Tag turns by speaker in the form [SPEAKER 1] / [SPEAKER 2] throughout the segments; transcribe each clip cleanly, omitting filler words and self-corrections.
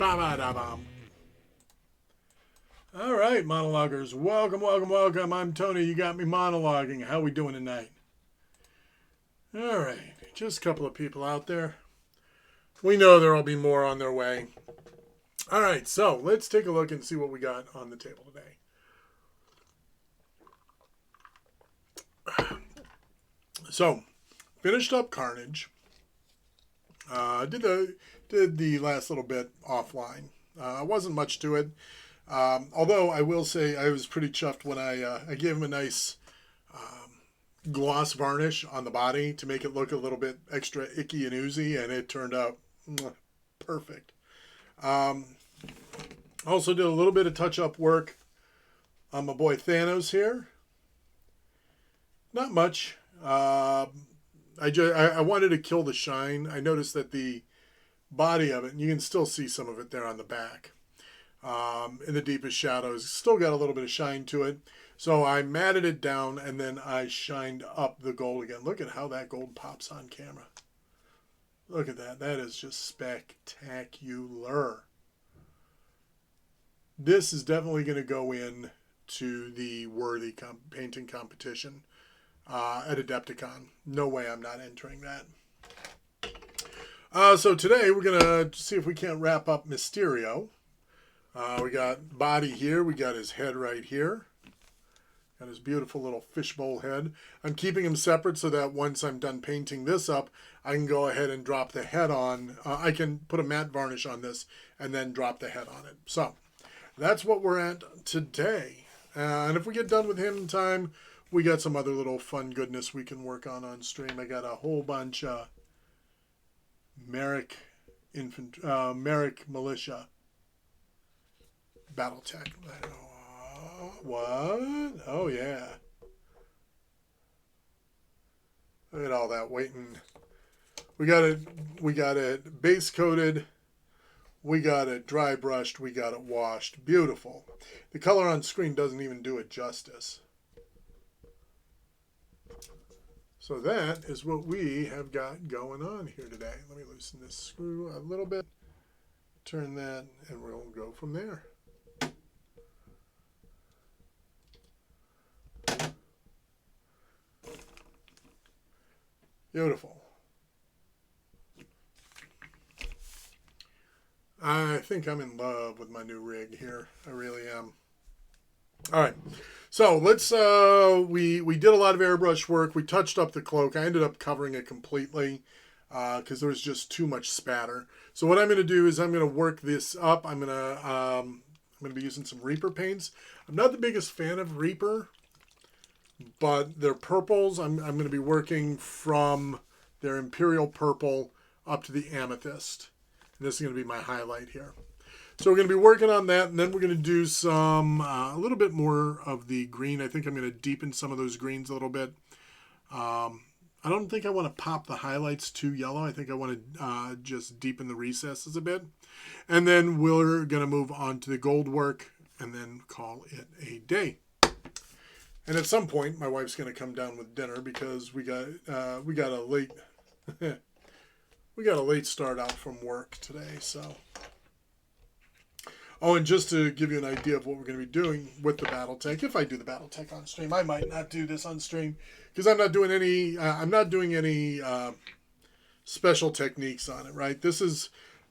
[SPEAKER 1] Ba-ba-da-bum. All right, monologuers. Welcome, welcome, welcome. I'm Tony. You got me monologuing. How we doing tonight? All right. Just a couple of people out there. We know there will be more on their way. All right, so let's take a look and see what we got on the table today. So, finished up Carnage. Did the last little bit offline. Wasn't much to it. Although I will say I was pretty chuffed when I gave him a nice gloss varnish on the body to make it look a little bit extra icky and oozy, and it turned out perfect. Also did a little bit of touch-up work on my boy Thanos here. Not much. I wanted to kill the shine. I noticed that the body of it, and you can still see some of it there on the back, in the deepest shadows, still got a little bit of shine to it. So I matted it down and then I shined up the gold again. Look at how that gold pops on camera. Look at that. That is just spectacular. This is definitely going to go in to the worthy painting competition at Adepticon. No way I'm not entering that. So today we're going to see if we can't wrap up Mysterio. We got body here. We got his head right here. Got his beautiful little fishbowl head. I'm keeping him separate so that once I'm done painting this up, I can go ahead and drop the head on. I can put a matte varnish on this and then drop the head on it. So that's what we're at today. And if we get done with him in time, we got some other little fun goodness we can work on stream. I got a whole bunch of Merrick Militia Battletech. I don't know. What? Oh, yeah. Look at all that waiting. We got it base coated. We got it dry brushed. We got it washed. Beautiful. The color on screen doesn't even do it justice. So that is what we have got going on here today. Let me loosen this screw a little bit. Turn that, and we'll go from there. Beautiful. I think I'm in love with my new rig here. I really am. All right. So let's, we did a lot of airbrush work. We touched up the cloak. I ended up covering it completely because there was just too much spatter. So what I'm going to do is I'm going to work this up. I'm going to be using some Reaper paints. I'm not the biggest fan of Reaper, but they're purples. I'm going to be working from their Imperial Purple up to the Amethyst. And this is going to be my highlight here. So we're going to be working on that, and then we're going to do some, a little bit more of the green. I think I'm going to deepen some of those greens a little bit. I don't think I want to pop the highlights too yellow. I think I want to just deepen the recesses a bit. And then we're going to move on to the gold work and then call it a day. And at some point, my wife's going to come down with dinner because we got a late we got a late start out from work today. So, oh, and just to give you an idea of what we're going to be doing with the BattleTech, if I do the BattleTech on stream, I might not do this on stream because I'm not doing any special techniques on it. Right? This is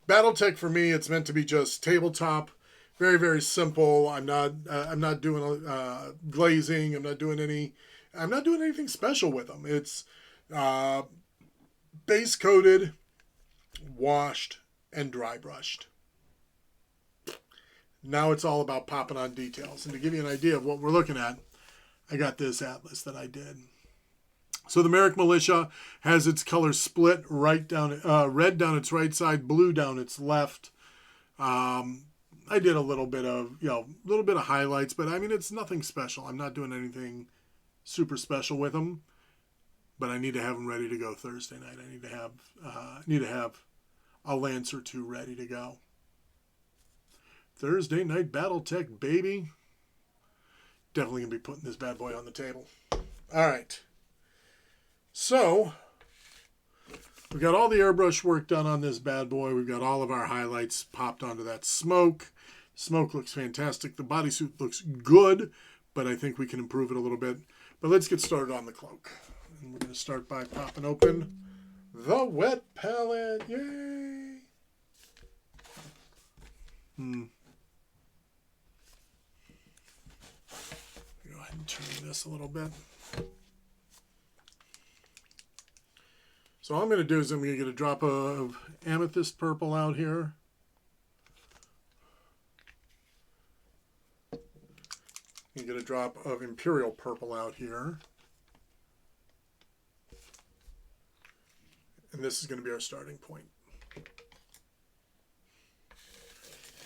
[SPEAKER 1] BattleTech for me. It's meant to be just tabletop. Very, very simple. I'm not doing glazing. I'm not doing anything special with them. It's base coated, washed, and dry brushed. Now it's all about popping on details. And to give you an idea of what we're looking at, I got this atlas that I did. So the Merrick Militia has its color split right down, red down its right side, blue down its left. I did a little bit of, highlights, but I mean, it's nothing special. I'm not doing anything super special with them, but I need to have them ready to go Thursday night. I need to have a lance or two ready to go. Thursday night BattleTech, baby. Definitely going to be putting this bad boy on the table. All right. So We've got all the airbrush work done on this bad boy. We've got all of our highlights popped onto that smoke. Smoke looks fantastic. The bodysuit looks good, but I think we can improve it a little bit. But let's get started on the cloak. And we're going to start by popping open the wet palette. Yay! Go ahead and turn this a little bit. So all I'm going to do is I'm going to get a drop of amethyst purple out here. You get a drop of imperial purple out here. And this is going to be our starting point.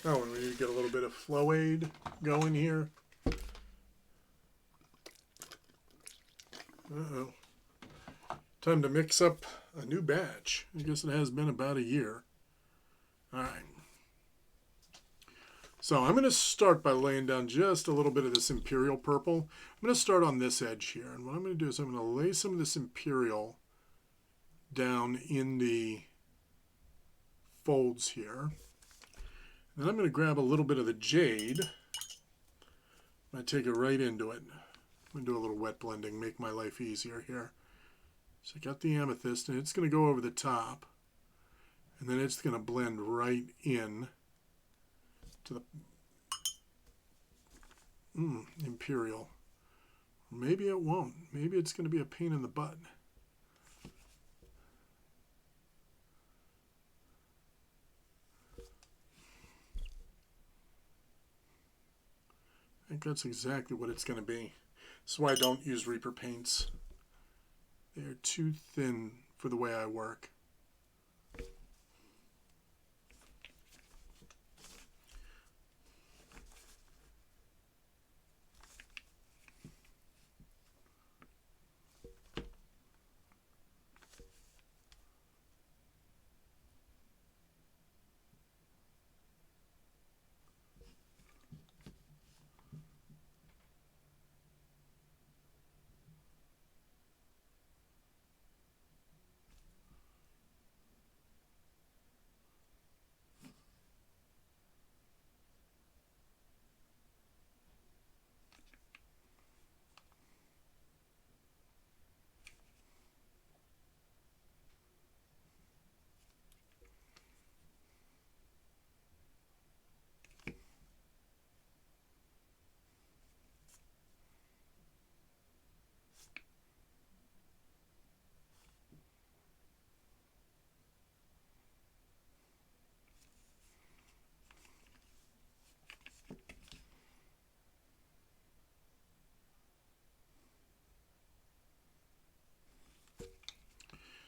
[SPEAKER 1] Oh, and we need to get a little bit of flow aid going here. Uh-oh. Time to mix up a new batch. I guess it has been about a year. All right. So I'm going to start by laying down just a little bit of this imperial purple. I'm going to start on this edge here. And what I'm going to do is I'm going to lay some of this imperial down in the folds here. Then I'm going to grab a little bit of the jade. I'm going to take it right into it. I'm going to do a little wet blending, make my life easier here. So I got the amethyst, and it's going to go over the top. And then it's going to blend right in to the imperial. Or maybe it won't. Maybe it's going to be a pain in the butt. I think that's exactly what it's going to be. That's why I don't use Reaper paints. They're too thin for the way I work.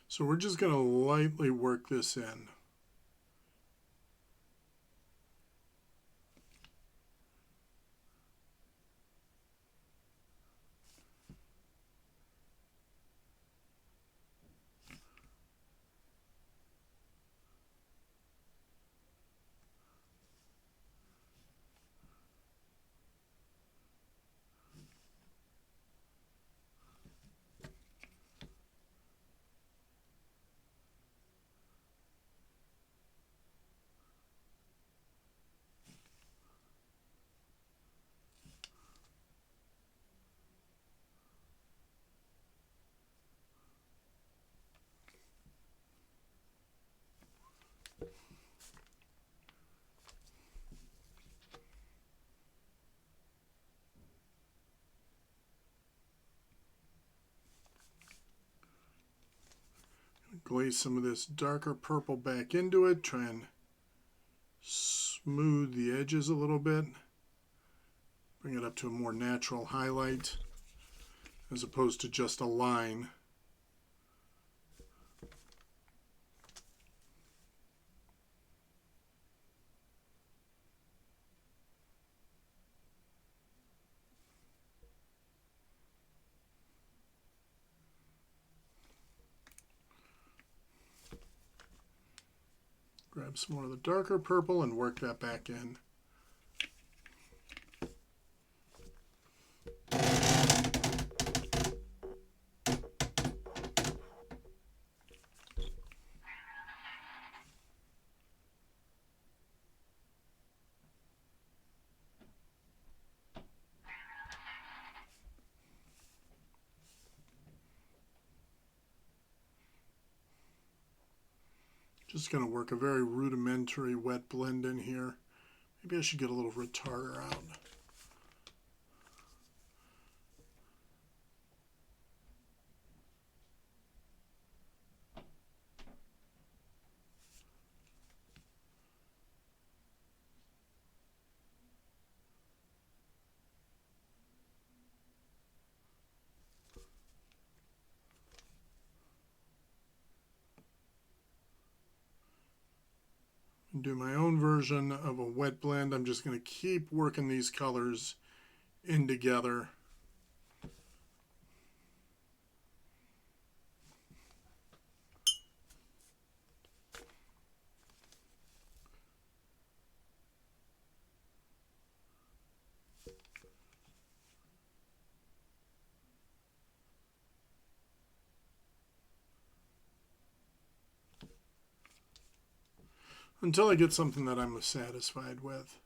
[SPEAKER 1] So we're just going to lightly work this in. Glaze some of this darker purple back into it. Try and smooth the edges a little bit. Bring it up to a more natural highlight as opposed to just a line. Grab some more of the darker purple and work that back in. Just going to work a very rudimentary wet blend in here. Maybe I should get a little retarder out. Do my own version of a wet blend. I'm just going to keep working these colors in together. Until I get something that I'm satisfied with.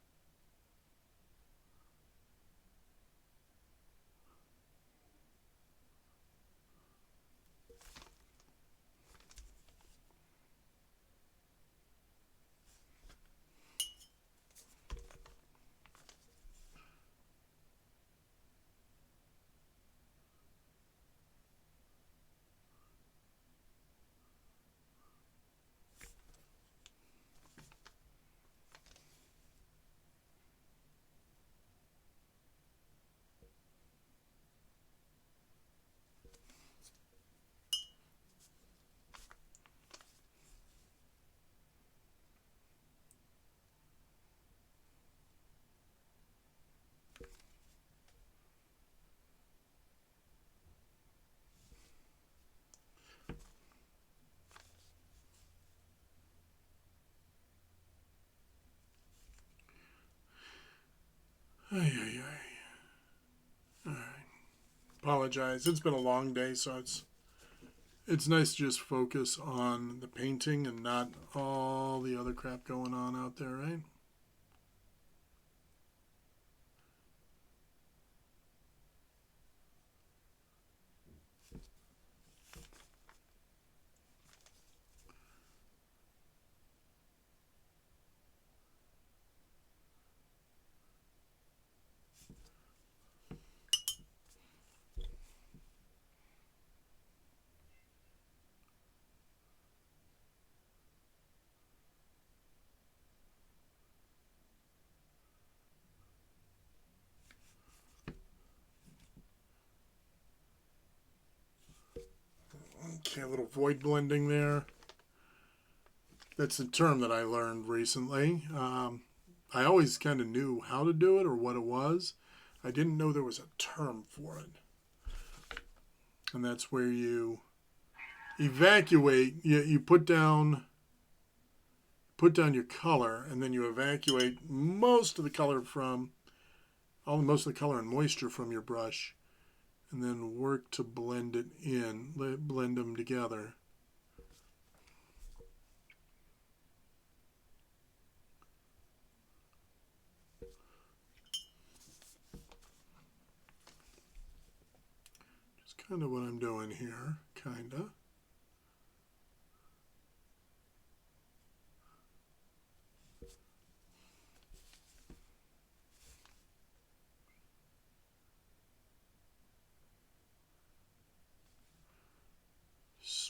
[SPEAKER 1] Ay, ay, ay. All right. Apologize. It's been a long day, so it's nice to just focus on the painting and not all the other crap going on out there, right? Okay, a little void blending there. That's a term that I learned recently. I always kind of knew how to do it or what it was. I didn't know there was a term for it. And that's where you evacuate. You put down your color, and then you evacuate most of the color and moisture from your brush, and then work to blend it in, blend them together. Just kind of what I'm doing here, kind of.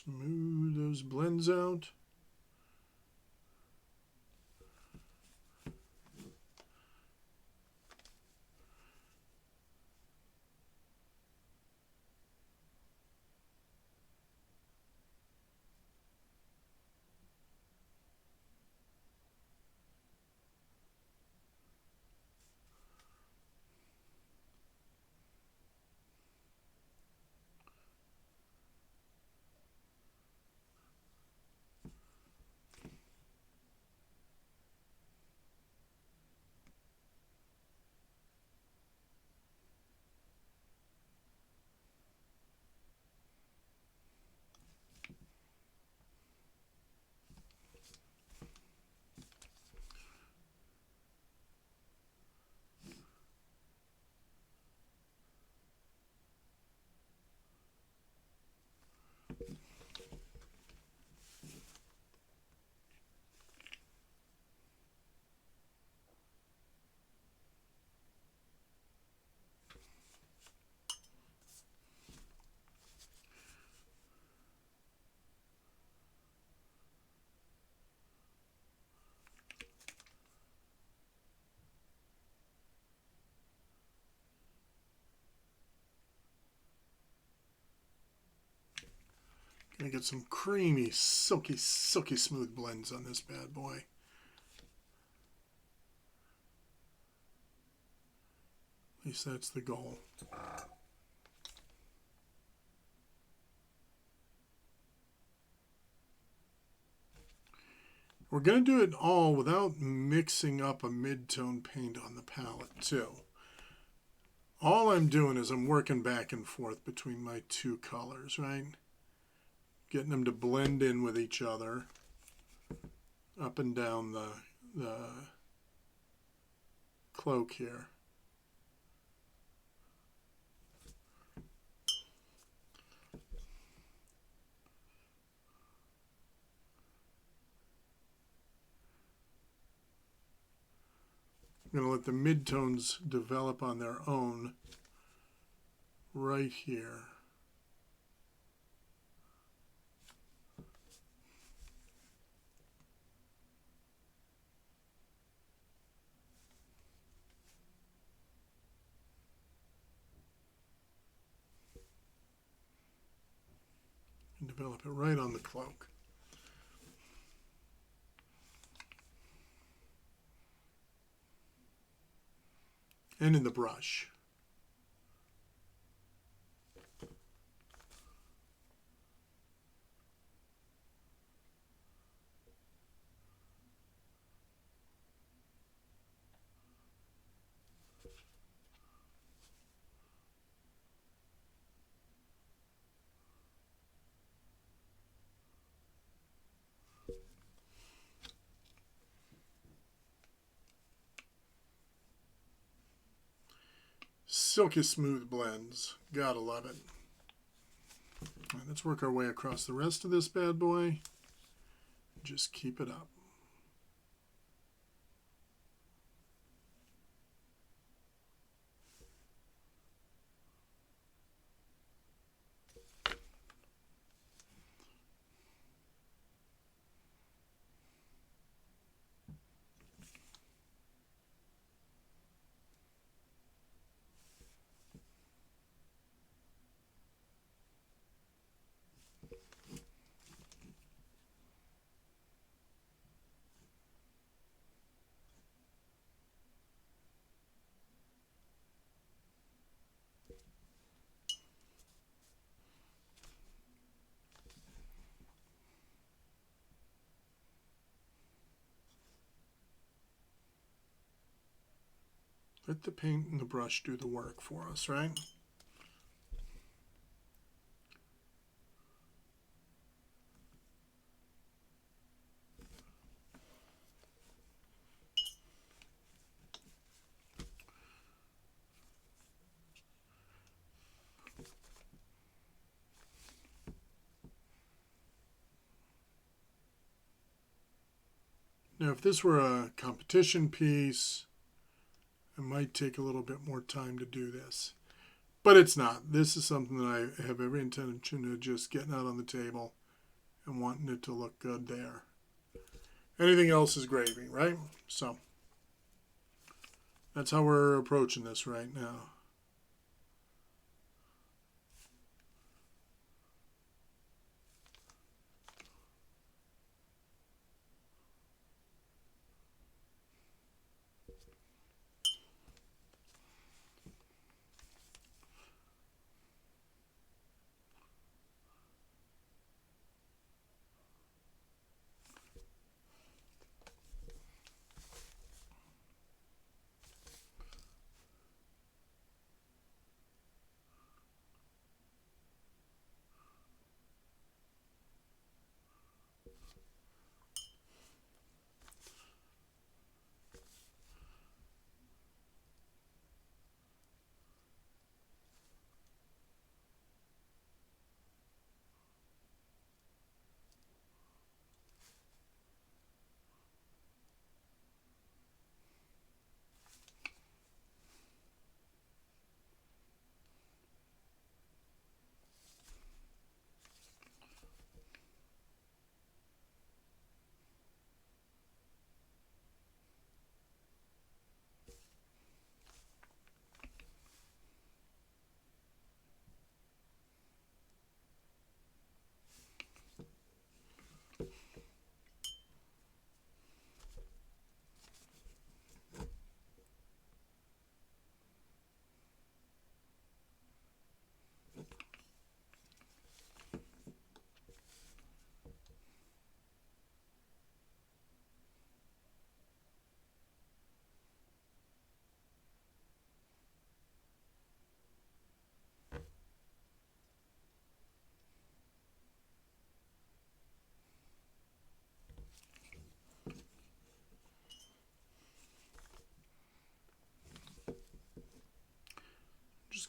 [SPEAKER 1] Smooth those blends out. Gonna get some creamy, silky, silky smooth blends on this bad boy. At least that's the goal. We're going to do it all without mixing up a mid-tone paint on the palette too. All I'm doing is I'm working back and forth between my two colors, right? Getting them to blend in with each other up and down the cloak here. I'm going to let the midtones develop on their own right here. And develop it right on the cloak. And in the brush. Silky smooth blends. Gotta love it. All right, let's work our way across the rest of this bad boy. Just keep it up. Let the paint and the brush do the work for us, right? Now, if this were a competition piece, it might take a little bit more time to do this. But it's not. This is something that I have every intention of just getting out on the table and wanting it to look good there. Anything else is gravy, right? So that's how we're approaching this right now.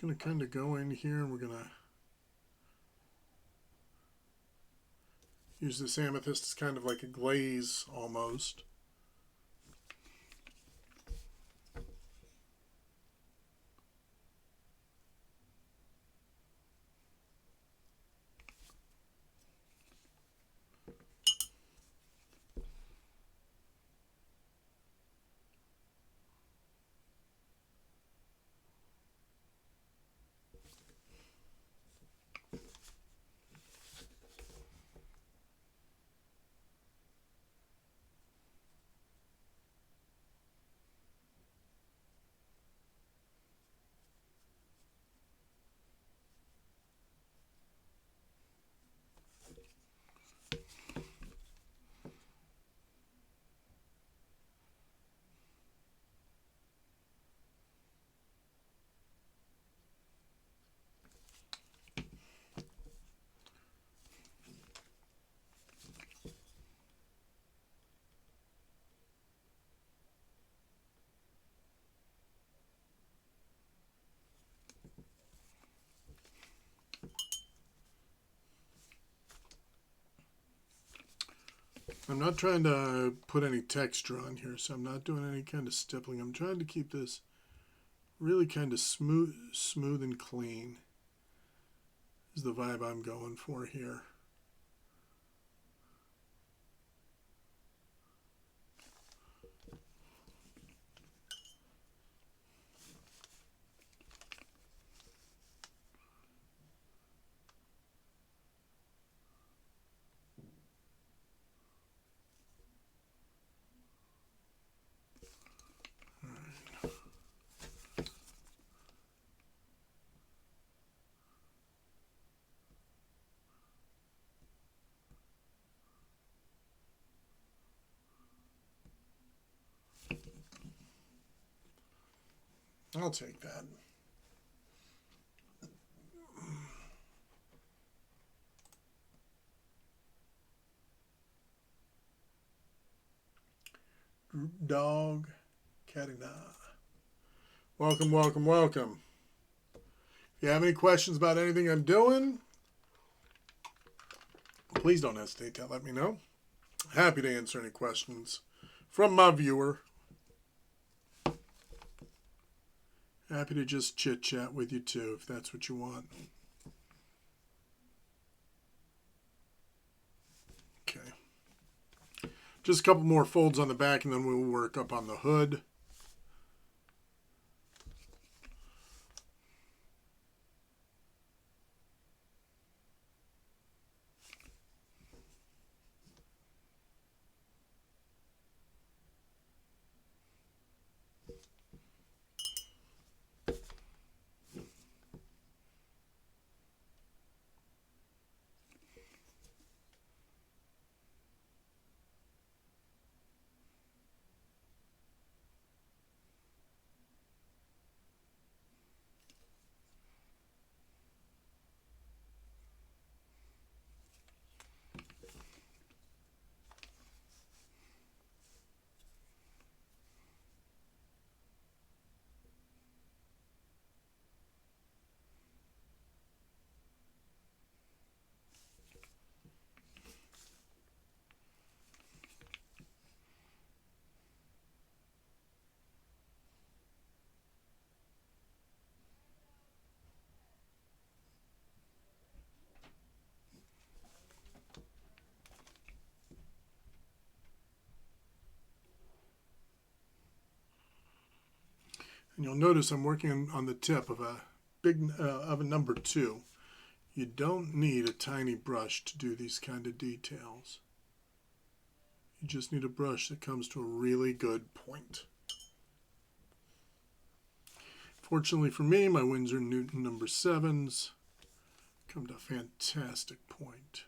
[SPEAKER 1] going to kind of go in here and we're going to use this amethyst as kind of like a glaze almost. I'm not trying to put any texture on here, so I'm not doing any kind of stippling. I'm trying to keep this really kind of smooth and clean is the vibe I'm going for here. I'll take that. Dog, Katina. Welcome, welcome, welcome. If you have any questions about anything I'm doing, please don't hesitate to let me know. Happy to answer any questions from my viewer. Happy to just chit-chat with you too, if that's what you want. Okay. Just a couple more folds on the back, and then we'll work up on the hood. And you'll notice I'm working on the tip of a number 2. You don't need a tiny brush to do these kind of details. You just need a brush that comes to a really good point. Fortunately for me, my Winsor & Newton number 7s come to a fantastic point.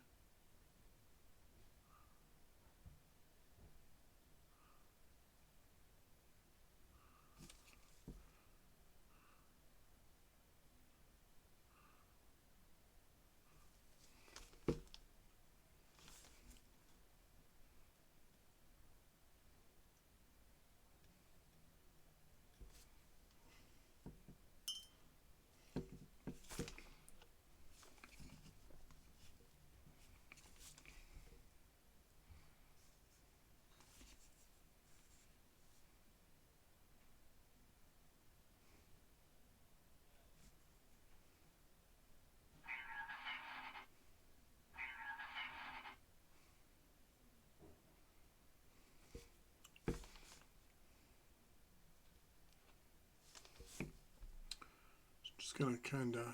[SPEAKER 1] Just going to kind of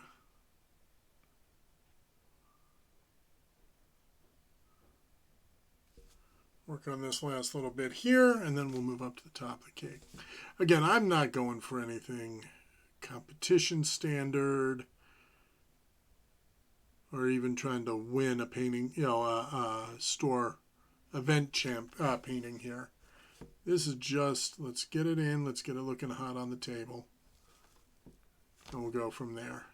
[SPEAKER 1] work on this last little bit here, and then we'll move up to the top of the cake. Again, I'm not going for anything competition standard or even trying to win a painting, store event champ painting here. This is just, let's get it in, let's get it looking hot on the table, and we'll go from there.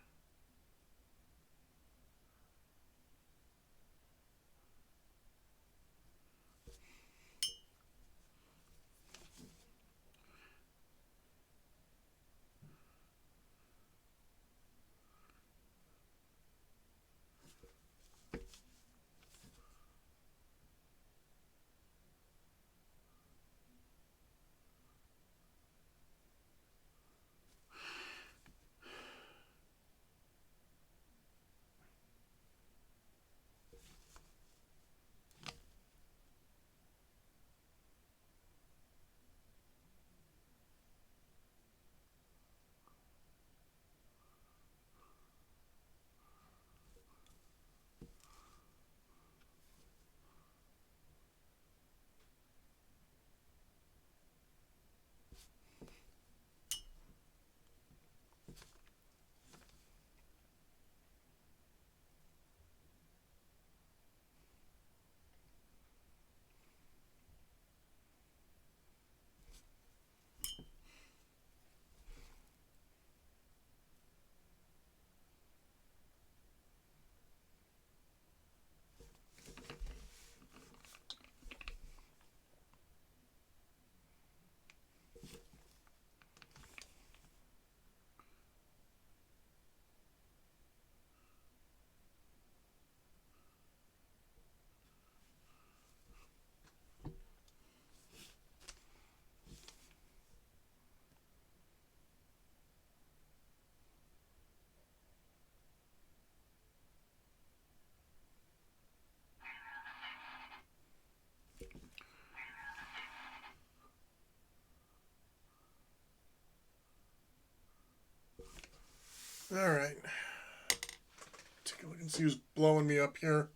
[SPEAKER 1] All right. Take a look and see who's blowing me up here.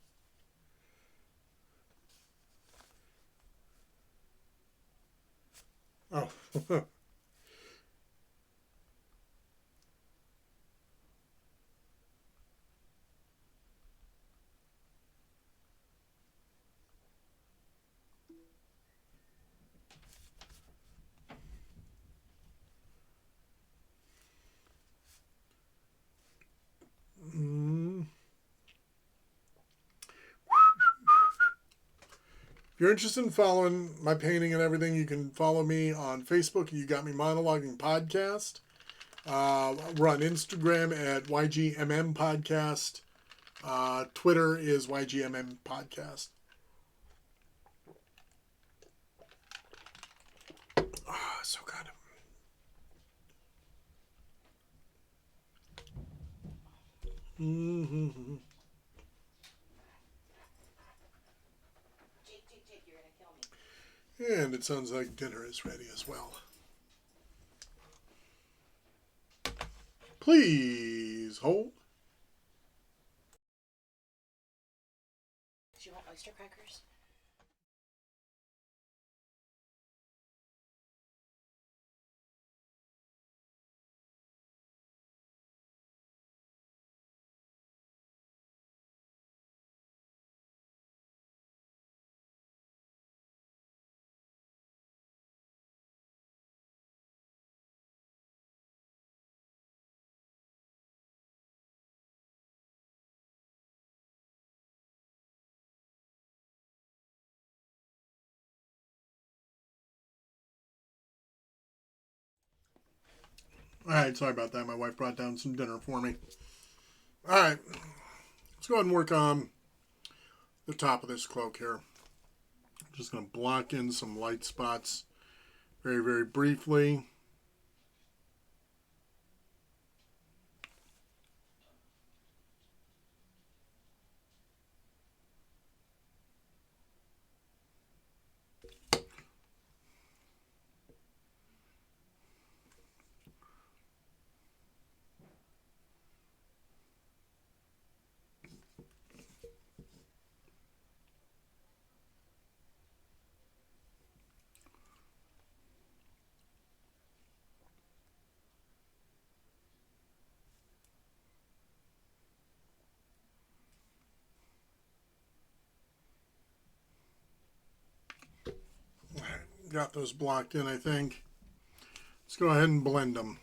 [SPEAKER 1] Oh. If you're interested in following my painting and everything, you can follow me on Facebook. You Got Me Monologuing Podcast. We're on Instagram at YGMM Podcast. Twitter is YGMM Podcast. So good. Mm-hmm.
[SPEAKER 2] Jake, you're gonna kill me.
[SPEAKER 1] And it sounds like dinner is ready as well. Please hold.
[SPEAKER 2] Do you want oyster crackers?
[SPEAKER 1] All right, sorry about that. My wife brought down some dinner for me. All right, let's go ahead and work on the top of this cloak here. I'm just going to block in some light spots very, very briefly. got those blocked in, I think. Let's go ahead and blend them.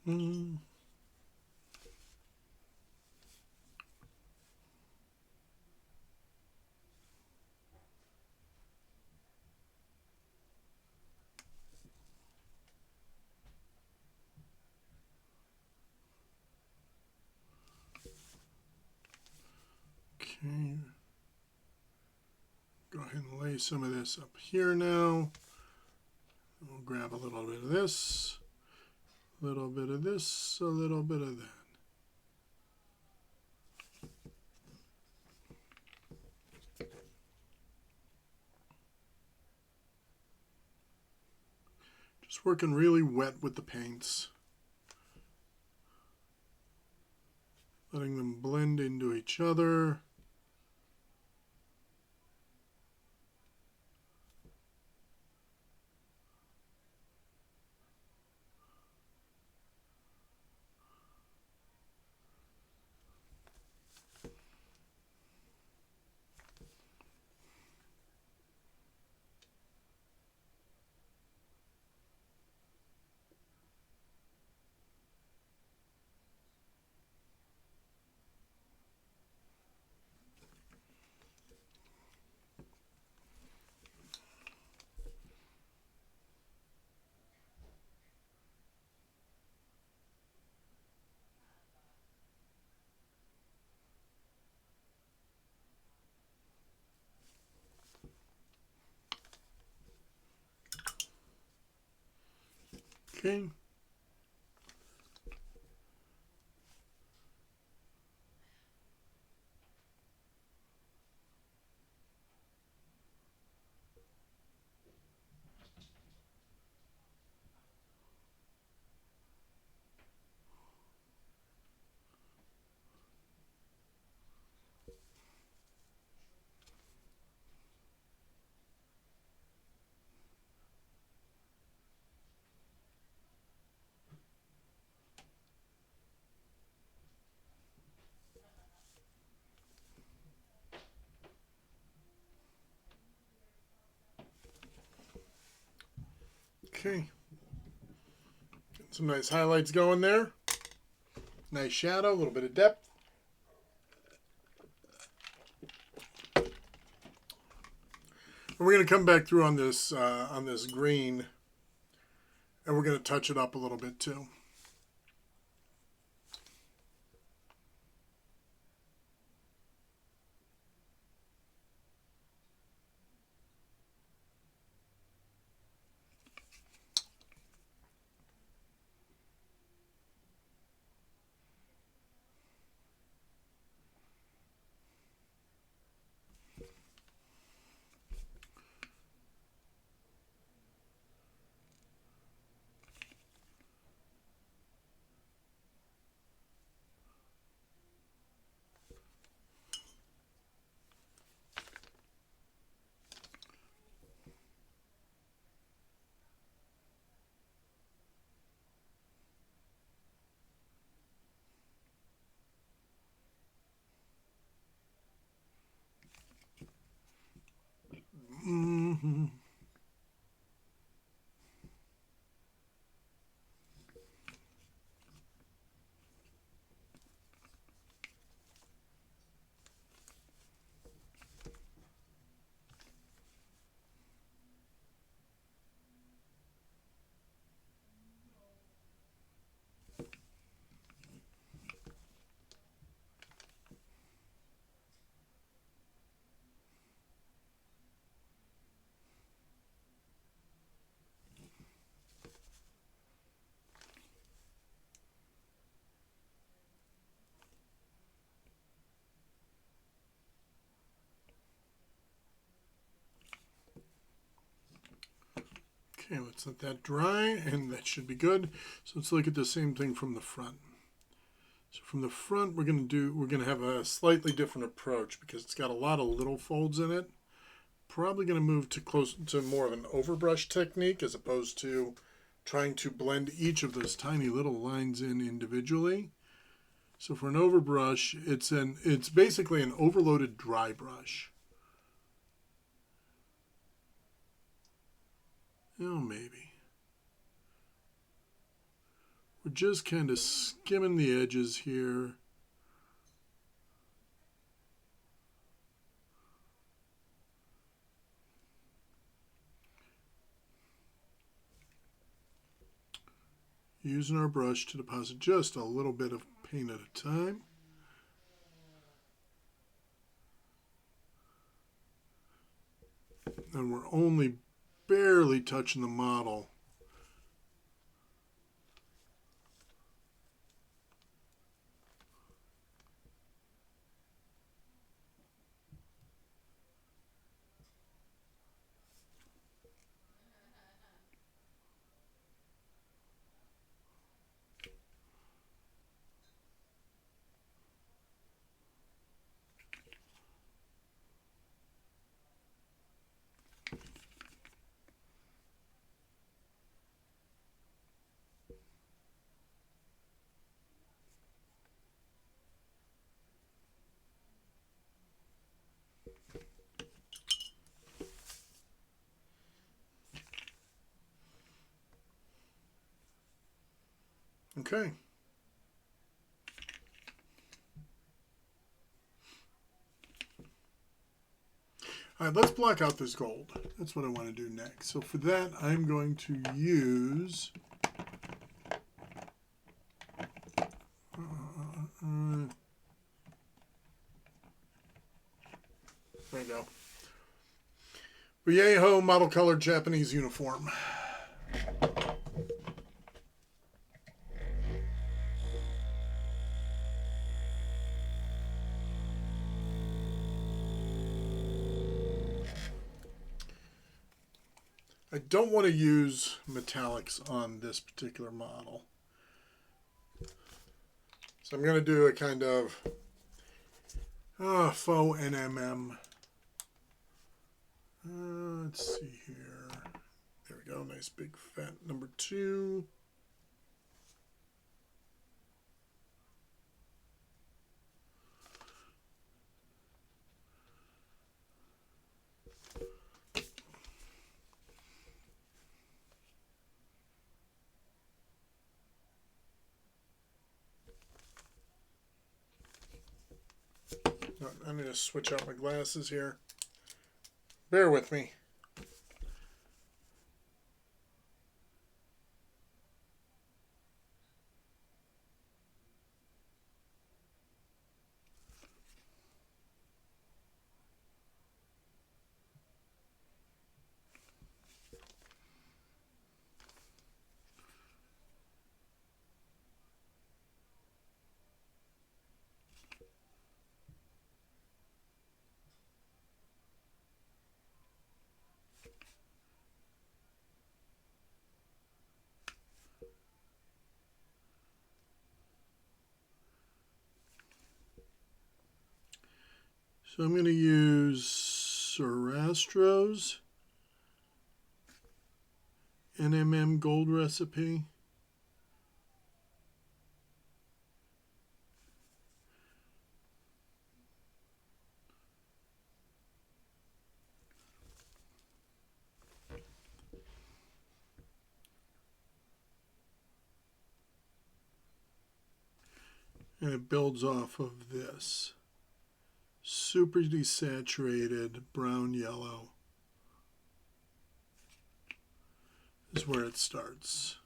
[SPEAKER 1] Mm. Okay. Go ahead and lay some of this up here now. We'll grab a little bit of this, a little bit of this, a little bit of that. Just working really wet with the paints. Letting them blend into each other. Okay. Okay. Getting some nice highlights going there. Nice shadow, a little bit of depth. And we're going to come back through on this green, and we're going to touch it up a little bit too. Okay, let's let that dry, and that should be good. So let's look at the same thing from the front. So from the front, we're going to have a slightly different approach because it's got a lot of little folds in it. Probably going to move to close to more of an overbrush technique as opposed to trying to blend each of those tiny little lines in individually. So for an overbrush, it's basically an overloaded dry brush. Oh, maybe. We're just kind of skimming the edges here. Using our brush to deposit just a little bit of paint at a time. And we're only barely touching the model. Okay. All right, let's block out this gold. That's what I want to do next. So for that, I'm going to use there you go. Viejo model color Japanese uniform. I don't want to use metallics on this particular model. So I'm going to do a kind of faux NMM. Let's see here. There we go. Nice big fat number 2. I'm going to switch out my glasses here. Bear with me. So I'm going to use Sarastro's NMM gold recipe. And it builds off of this. Super desaturated brown yellow is where it starts.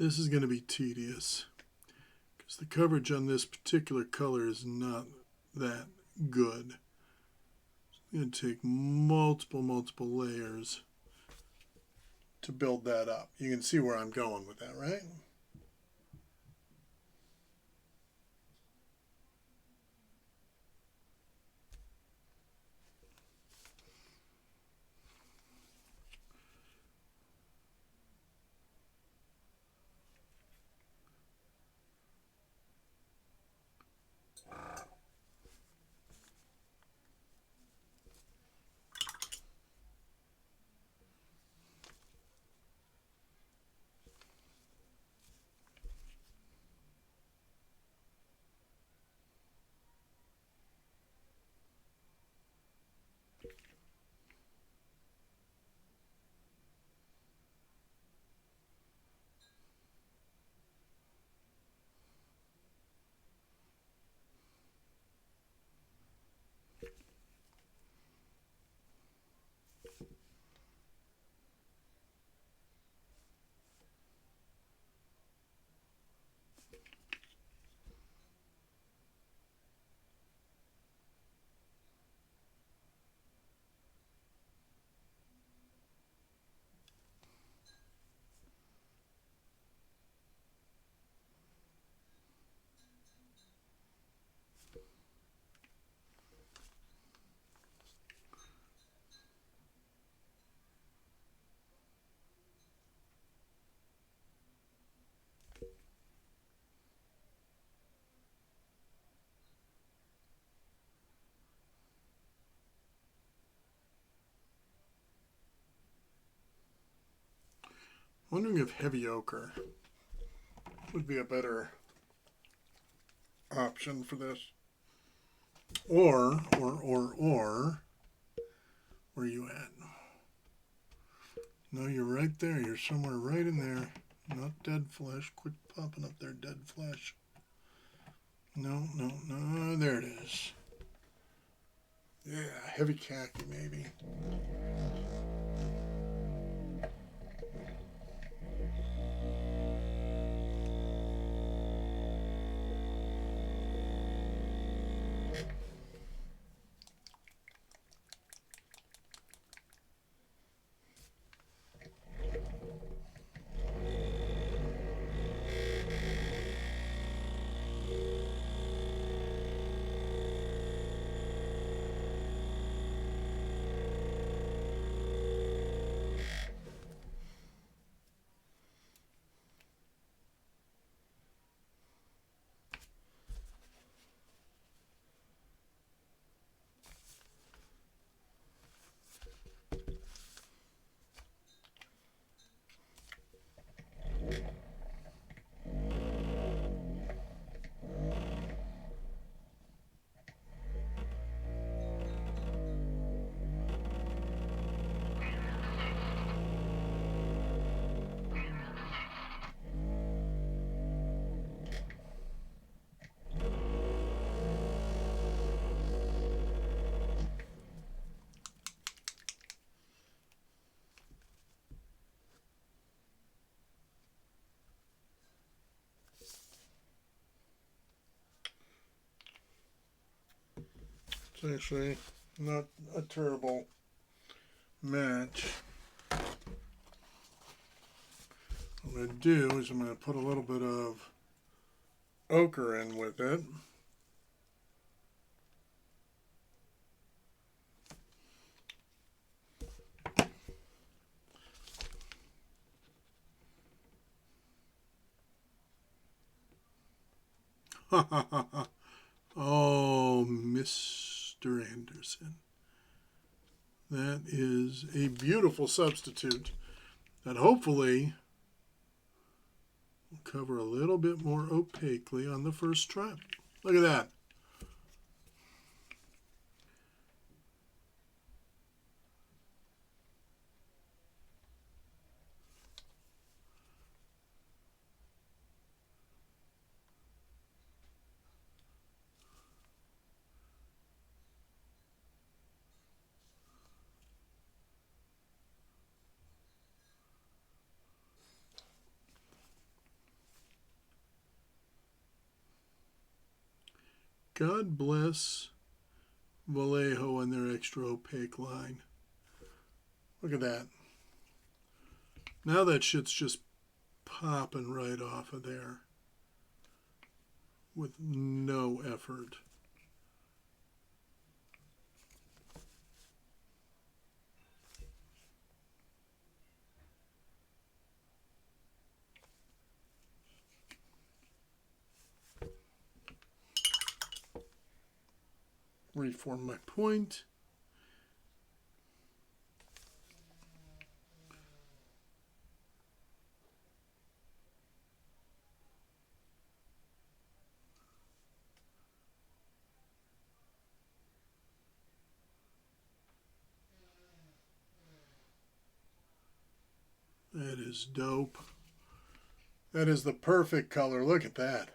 [SPEAKER 1] This is going to be tedious because the coverage on this particular color is not that good. It's going to take multiple layers to build that up. You can see where I'm going with that, right? Wondering if heavy ochre would be a better option for this. Or, where are you at? No, you're right there. You're somewhere right in there. Not dead flesh. Quit popping up there, dead flesh. No, there it is. Yeah, heavy khaki maybe. It's actually not a terrible match. What I'm going to do is I'm going to put a little bit of ochre in with it. Oh, Mr. Anderson. That is a beautiful substitute that hopefully will cover a little bit more opaquely on the first try. Look at that. God bless Vallejo and their extra opaque line. Look at that. Now that shit's just popping right off of there with no effort. Reform my point. That is dope. That is the perfect color. Look at that.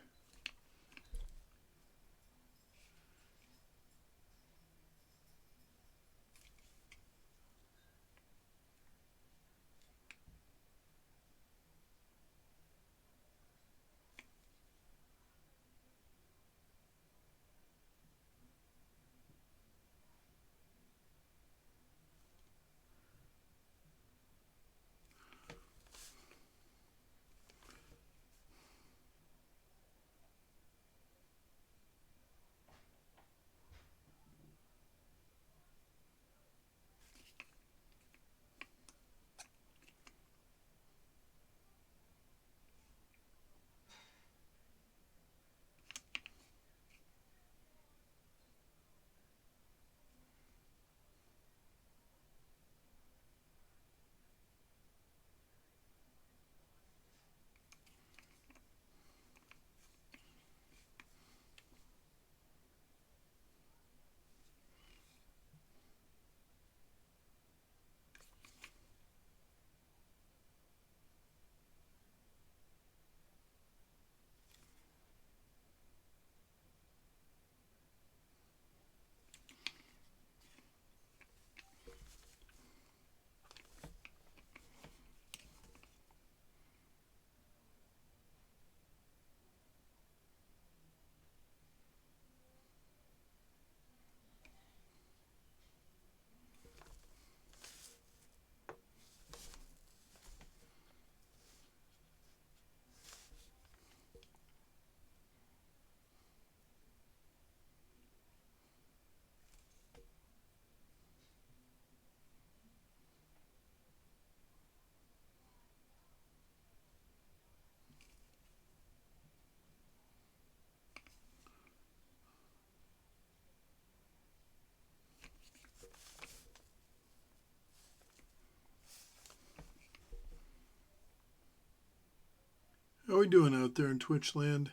[SPEAKER 1] How are we doing out there in Twitch land?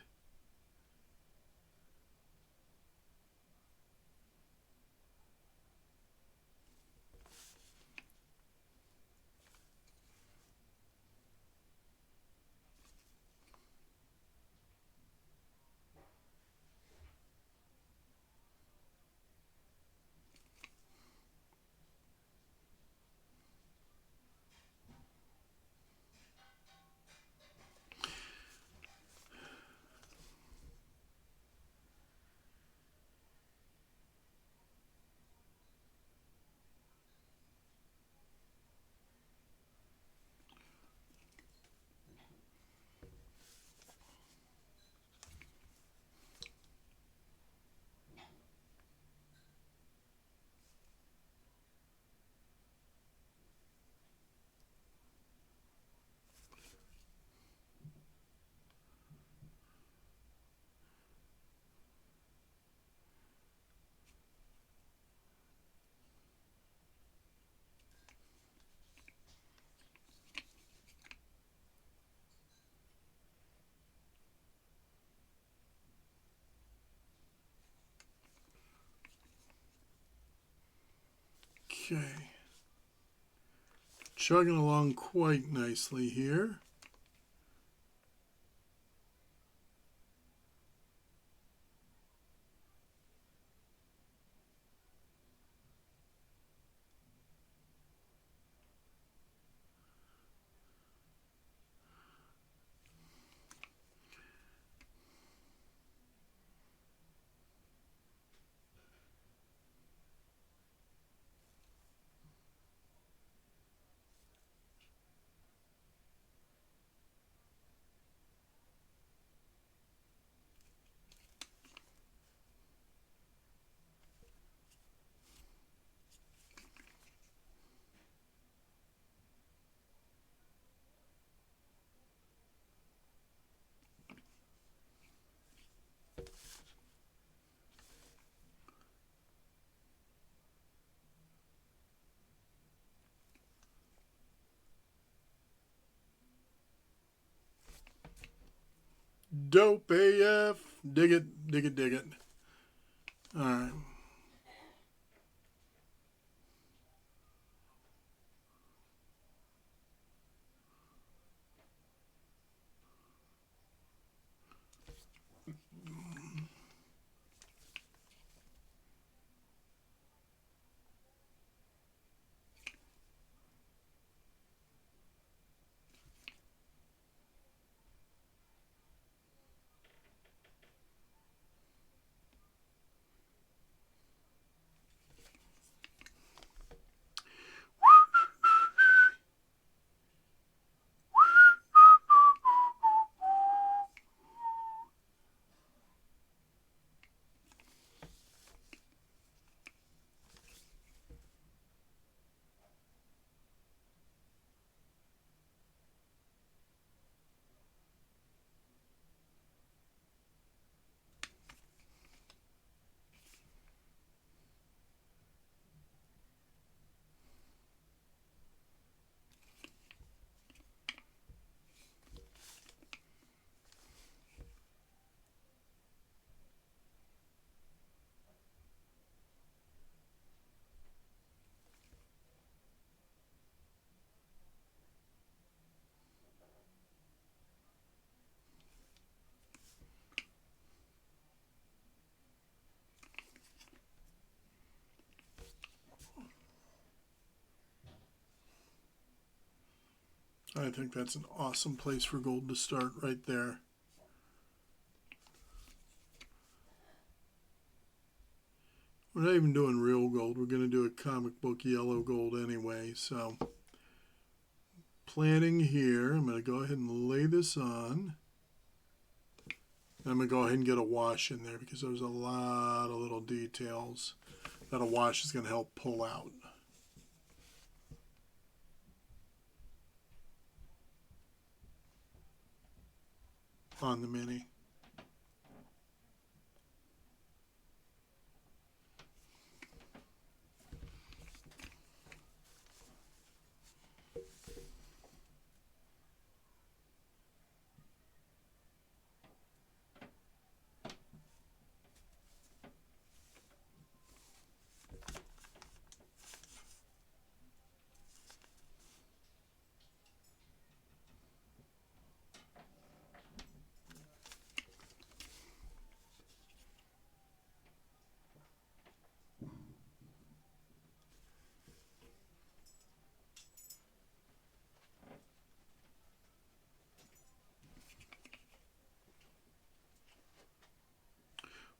[SPEAKER 1] Okay. Chugging along quite nicely here. dope AF. Dig it, dig it, dig it. All right. I think that's an awesome place for gold to start right there. We're not even doing real gold. We're going to do a comic book yellow gold anyway. So planning here, I'm going to go ahead and lay this on. I'm going to go ahead and get a wash in there because there's a lot of little details that a wash is going to help pull out. On the mini.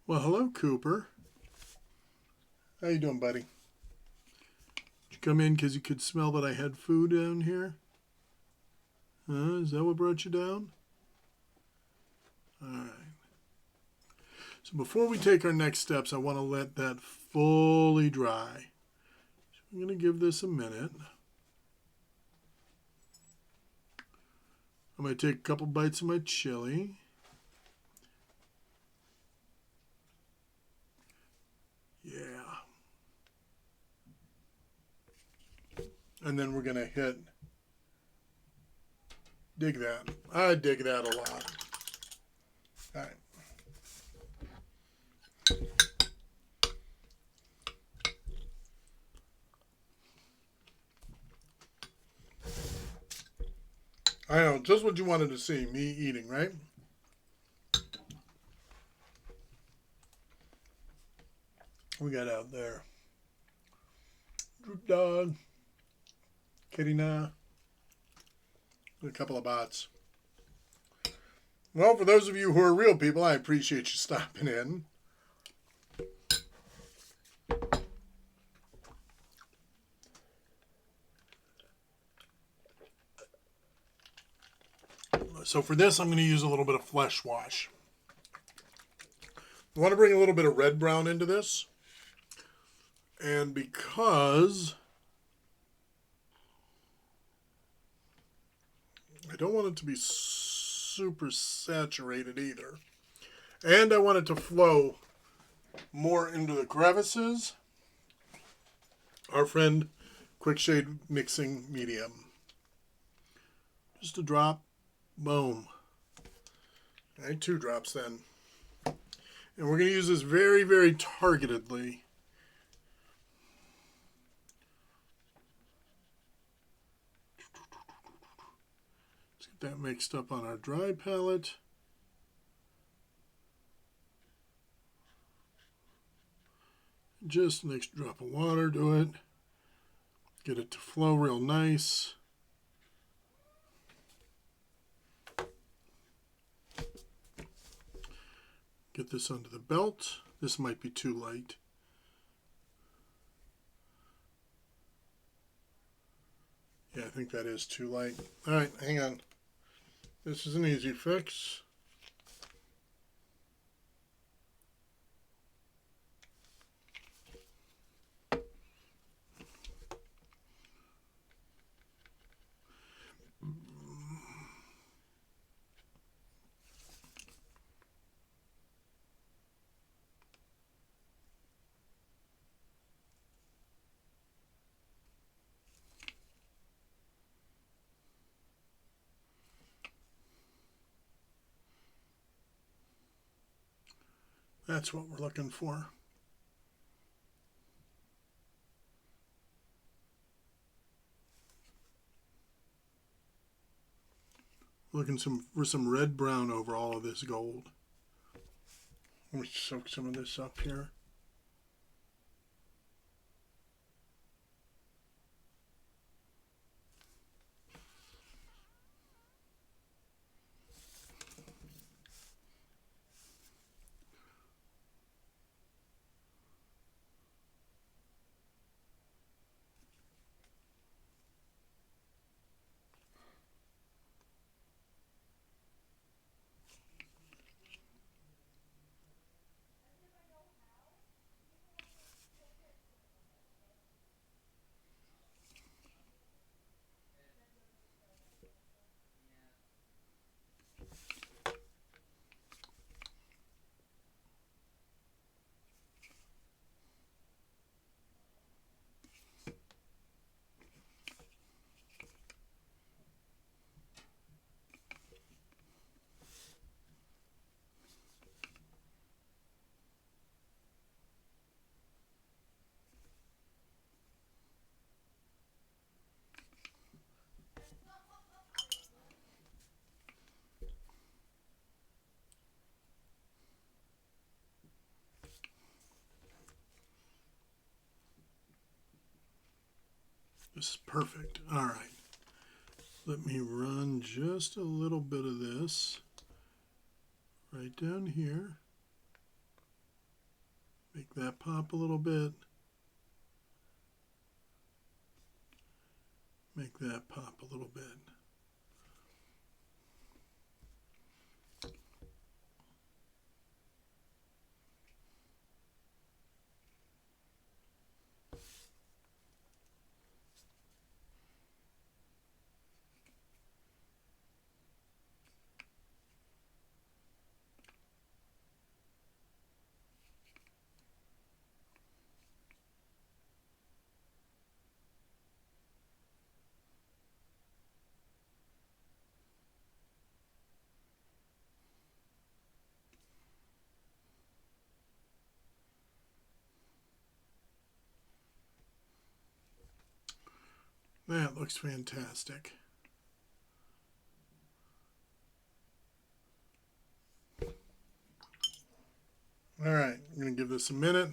[SPEAKER 1] Well, hello, Cooper. How you doing, buddy? Did you come in because you could smell that I had food down here? Is that what brought you down? All right. So before we take our next steps, I want to let that fully dry. So I'm going to give this a minute. I'm going to take a couple bites of my chili. Yeah. And then we're going to dig that. I dig that a lot. All right. I know, just what you wanted to see, me eating, right? We got out there. Droop dog. Kitty na. A couple of bots. Well, for those of you who are real people, I appreciate you stopping in. So for this, I'm going to use a little bit of flesh wash. I want to bring a little bit of red brown into this. And because I don't want it to be super saturated either. And I want it to flow more into the crevices. Our friend Quick Shade Mixing Medium. Just a drop. Boom. All right, 2 drops then. And we're going to use this very, very targetedly. Let's get that mixed up on our dry palette. Just an extra drop of water to it. Get it to flow real nice. Get this under the belt. This might be too light. Yeah, I think that is too light. All right, hang on. This is an easy fix. That's what we're looking for. Looking for some red brown over all of this gold. Let me soak some of this up here. This is perfect. All right. Let me run just a little bit of this right down here. Make that pop a little bit. Make that pop a little bit. That looks fantastic. All right, I'm going to give this a minute.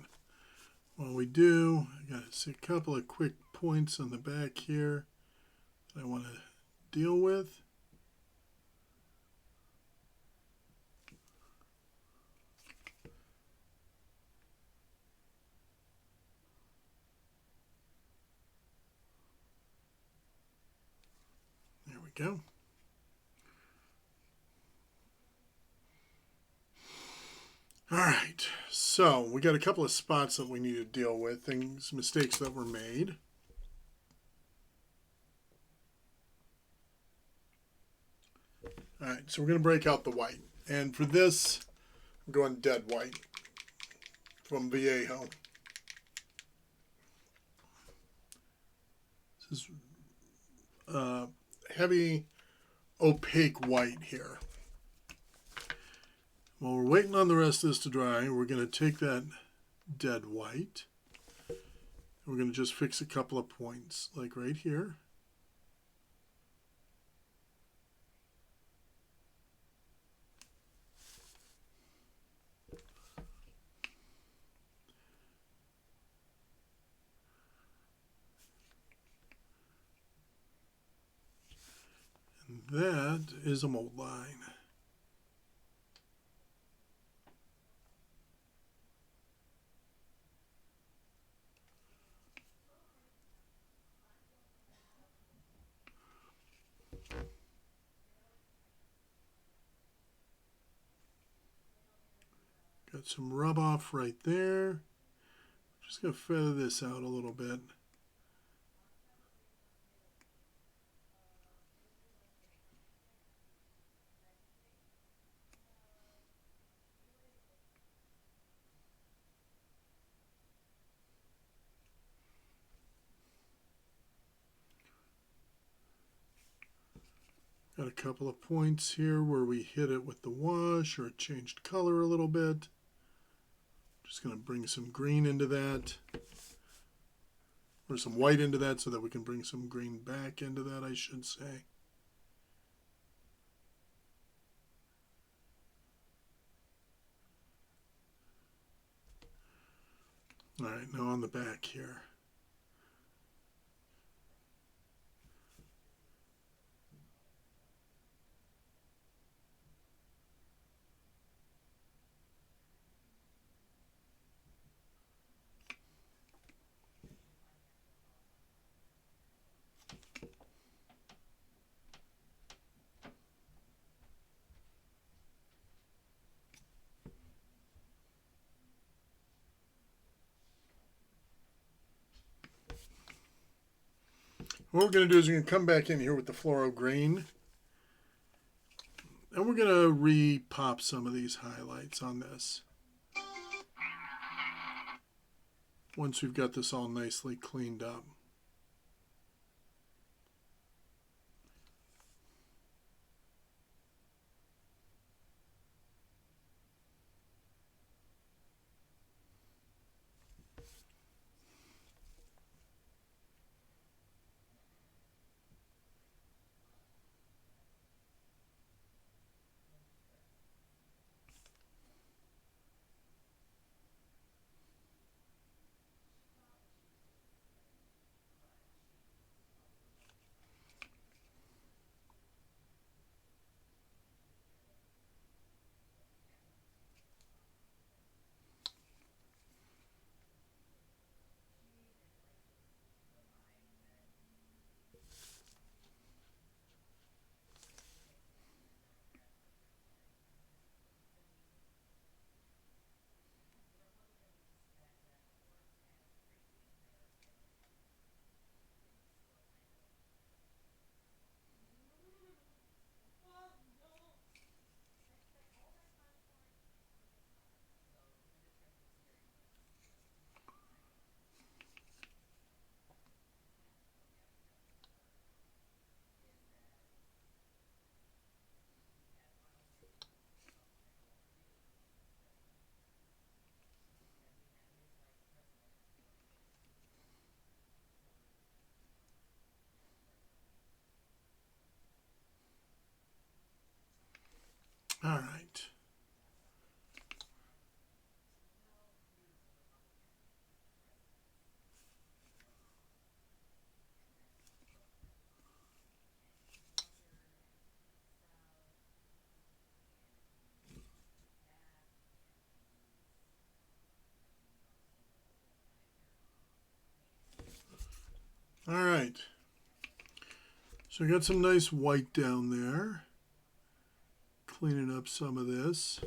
[SPEAKER 1] While we do, I got a couple of quick points on the back here that I want to deal with. There we go. All right, so we got a couple of spots that we need to deal with, mistakes that were made. All right, so we're going to break out the white. And for this, I'm going dead white from Viejo. This is heavy, opaque white here. While we're waiting on the rest of this to dry, we're going to take that dead white. We're going to just fix a couple of points, like right here. And that is a mold line. Got some rub off right there. Just going to feather this out a little bit. Got a couple of points here where we hit it with the wash or it changed color a little bit. Just going to bring some green into that. Or some white into that so that we can bring some green back into that, I should say. All right, now on the back here. What we're going to do is we're going to come back in here with the fluoro green. And we're going to re-pop some of these highlights on this. Once we've got this all nicely cleaned up. All right. All right. So we got some nice white down there. Cleaning up some of this.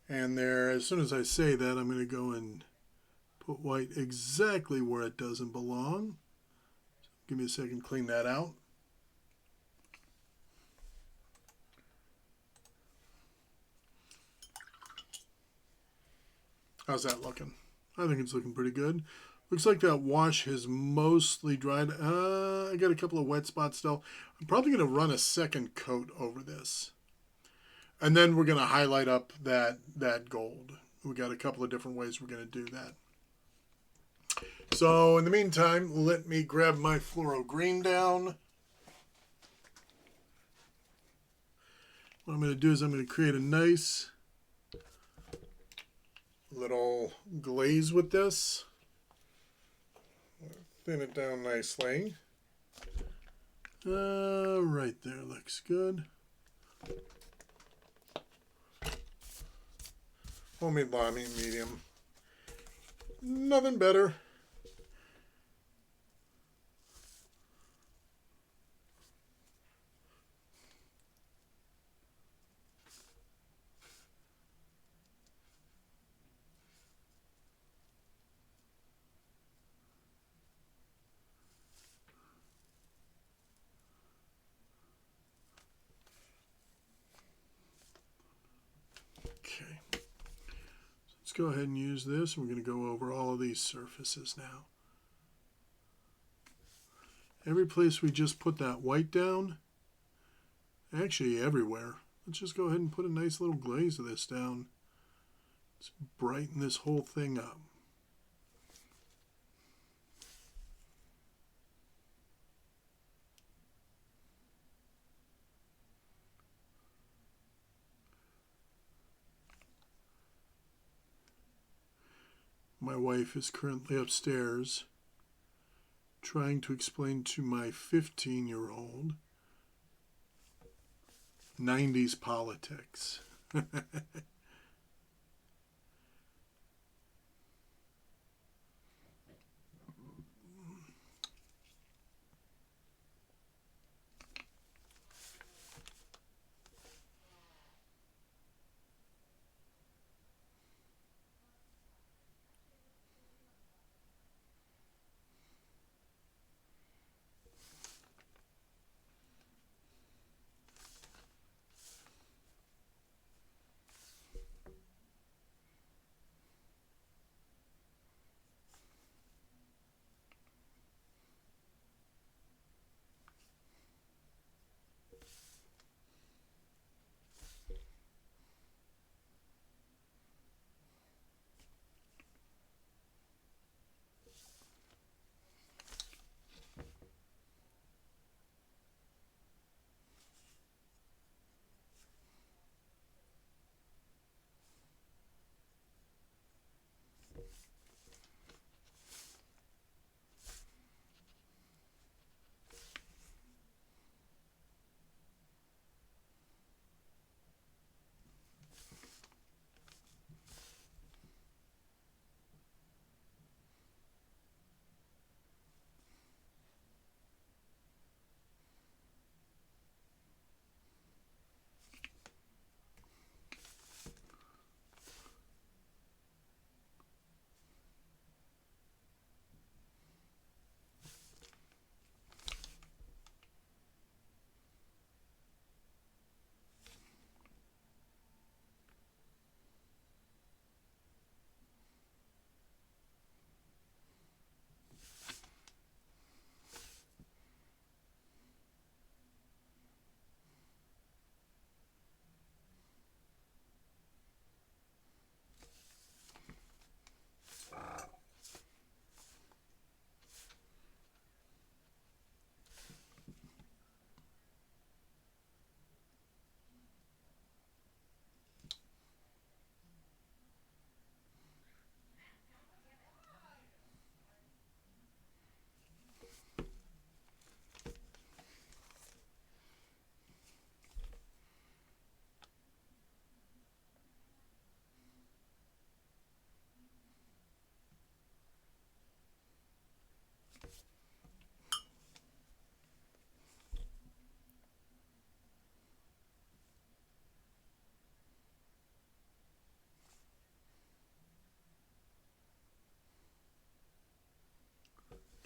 [SPEAKER 1] And there, as soon as I say that, I'm going to go and put white exactly where it doesn't belong. Give me a second, clean that out. How's that looking? I think it's looking pretty good. Looks like that wash has mostly dried. I got a couple of wet spots still. I'm probably going to run a second coat over this. And then we're going to highlight up that gold. We got a couple of different ways we're going to do that. So in the meantime, let me grab my fluoro green down. What I'm going to do is I'm going to create a nice little glaze with this. Thin it down nicely. Right there, looks good. Homemade lami, medium. Nothing better. Okay. Let's go ahead and use this. We're going to go over all of these surfaces now. Every place we just put that white down, actually everywhere, let's just go ahead and put a nice little glaze of this down. Let's brighten this whole thing up. My wife is currently upstairs trying to explain to my 15-year-old 90s politics.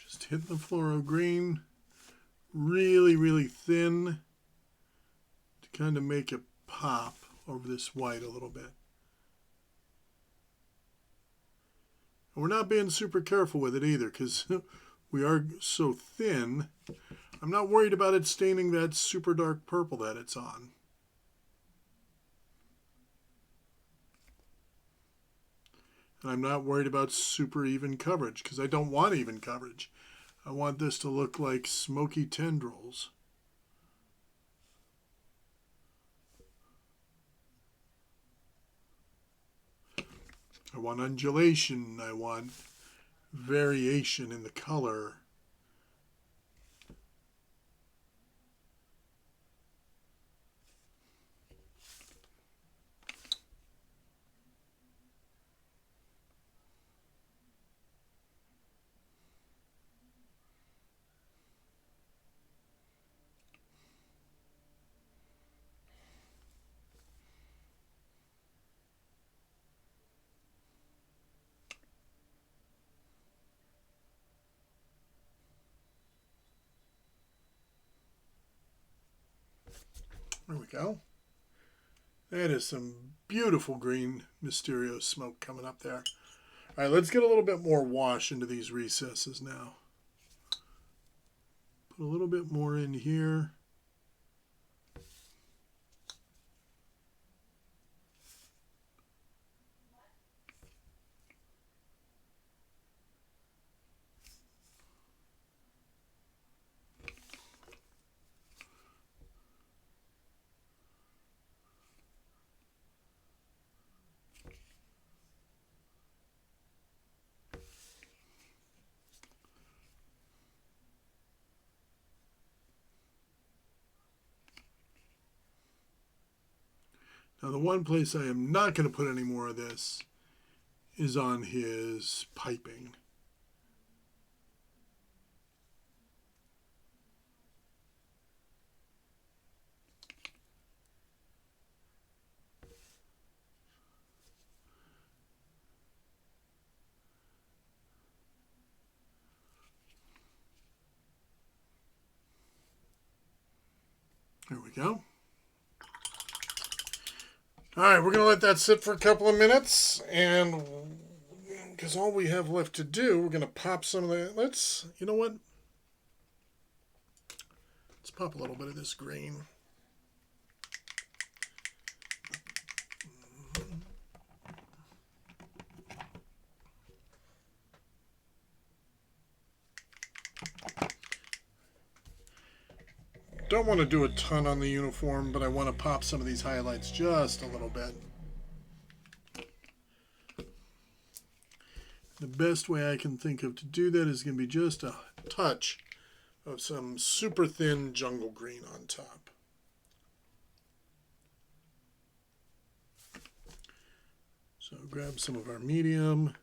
[SPEAKER 1] Just hit the fluoro green really, really thin to kind of make it pop over this white a little bit. And we're not being super careful with it either because we are so thin. I'm not worried about it staining that super dark purple that it's on. And I'm not worried about super even coverage because I don't want even coverage. I want this to look like smoky tendrils. I want undulation. I want variation in the color. There we go. That is some beautiful green Mysterio smoke coming up there. All right, let's get a little bit more wash into these recesses now. Put a little bit more in here. Now, the one place I am not going to put any more of this is on his piping. There we go. All right, we're going to let that sit for a couple of minutes, and because all we have left to do, we're going to pop some of the, you know what? Let's pop a little bit of this green. Don't want to do a ton on the uniform, but I want to pop some of these highlights just a little bit. The best way I can think of to do that is going to be just a touch of some super thin jungle green on top. So grab some of our medium.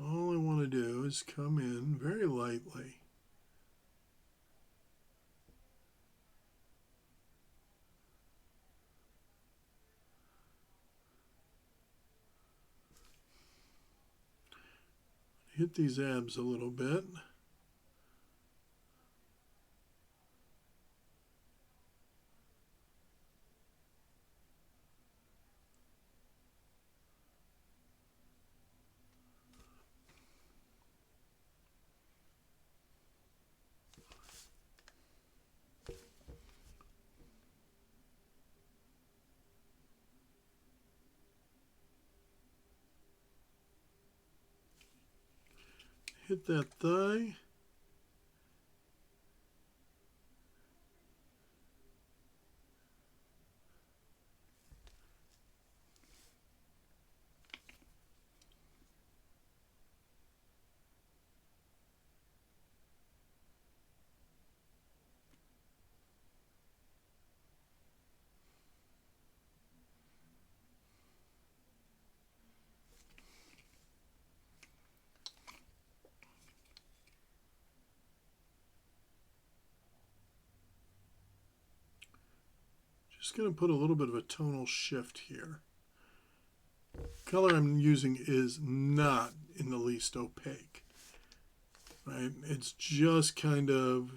[SPEAKER 1] All I want to do is come in very lightly. Hit these abs a little bit. Hit that thigh. Just going to put a little bit of a tonal shift here. Color I'm using is not in the least opaque, right? It's just kind of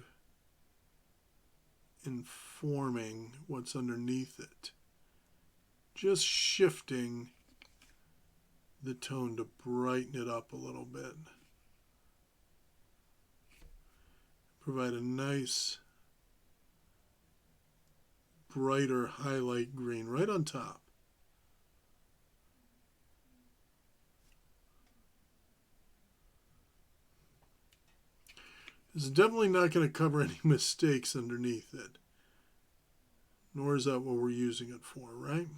[SPEAKER 1] informing what's underneath it. Just shifting the tone to brighten it up a little bit. provide a nice brighter highlight green right on top. This is definitely not going to cover any mistakes underneath it. Nor is that what we're using it for, right?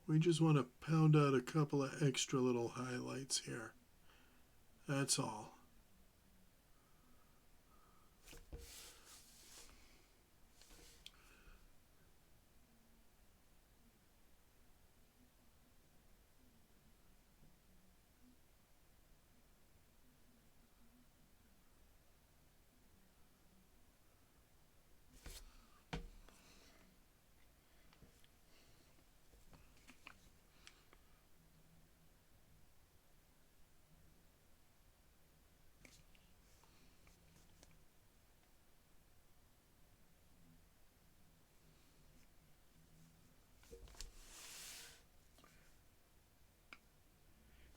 [SPEAKER 1] We just want to pound out a couple of extra little highlights here. That's all.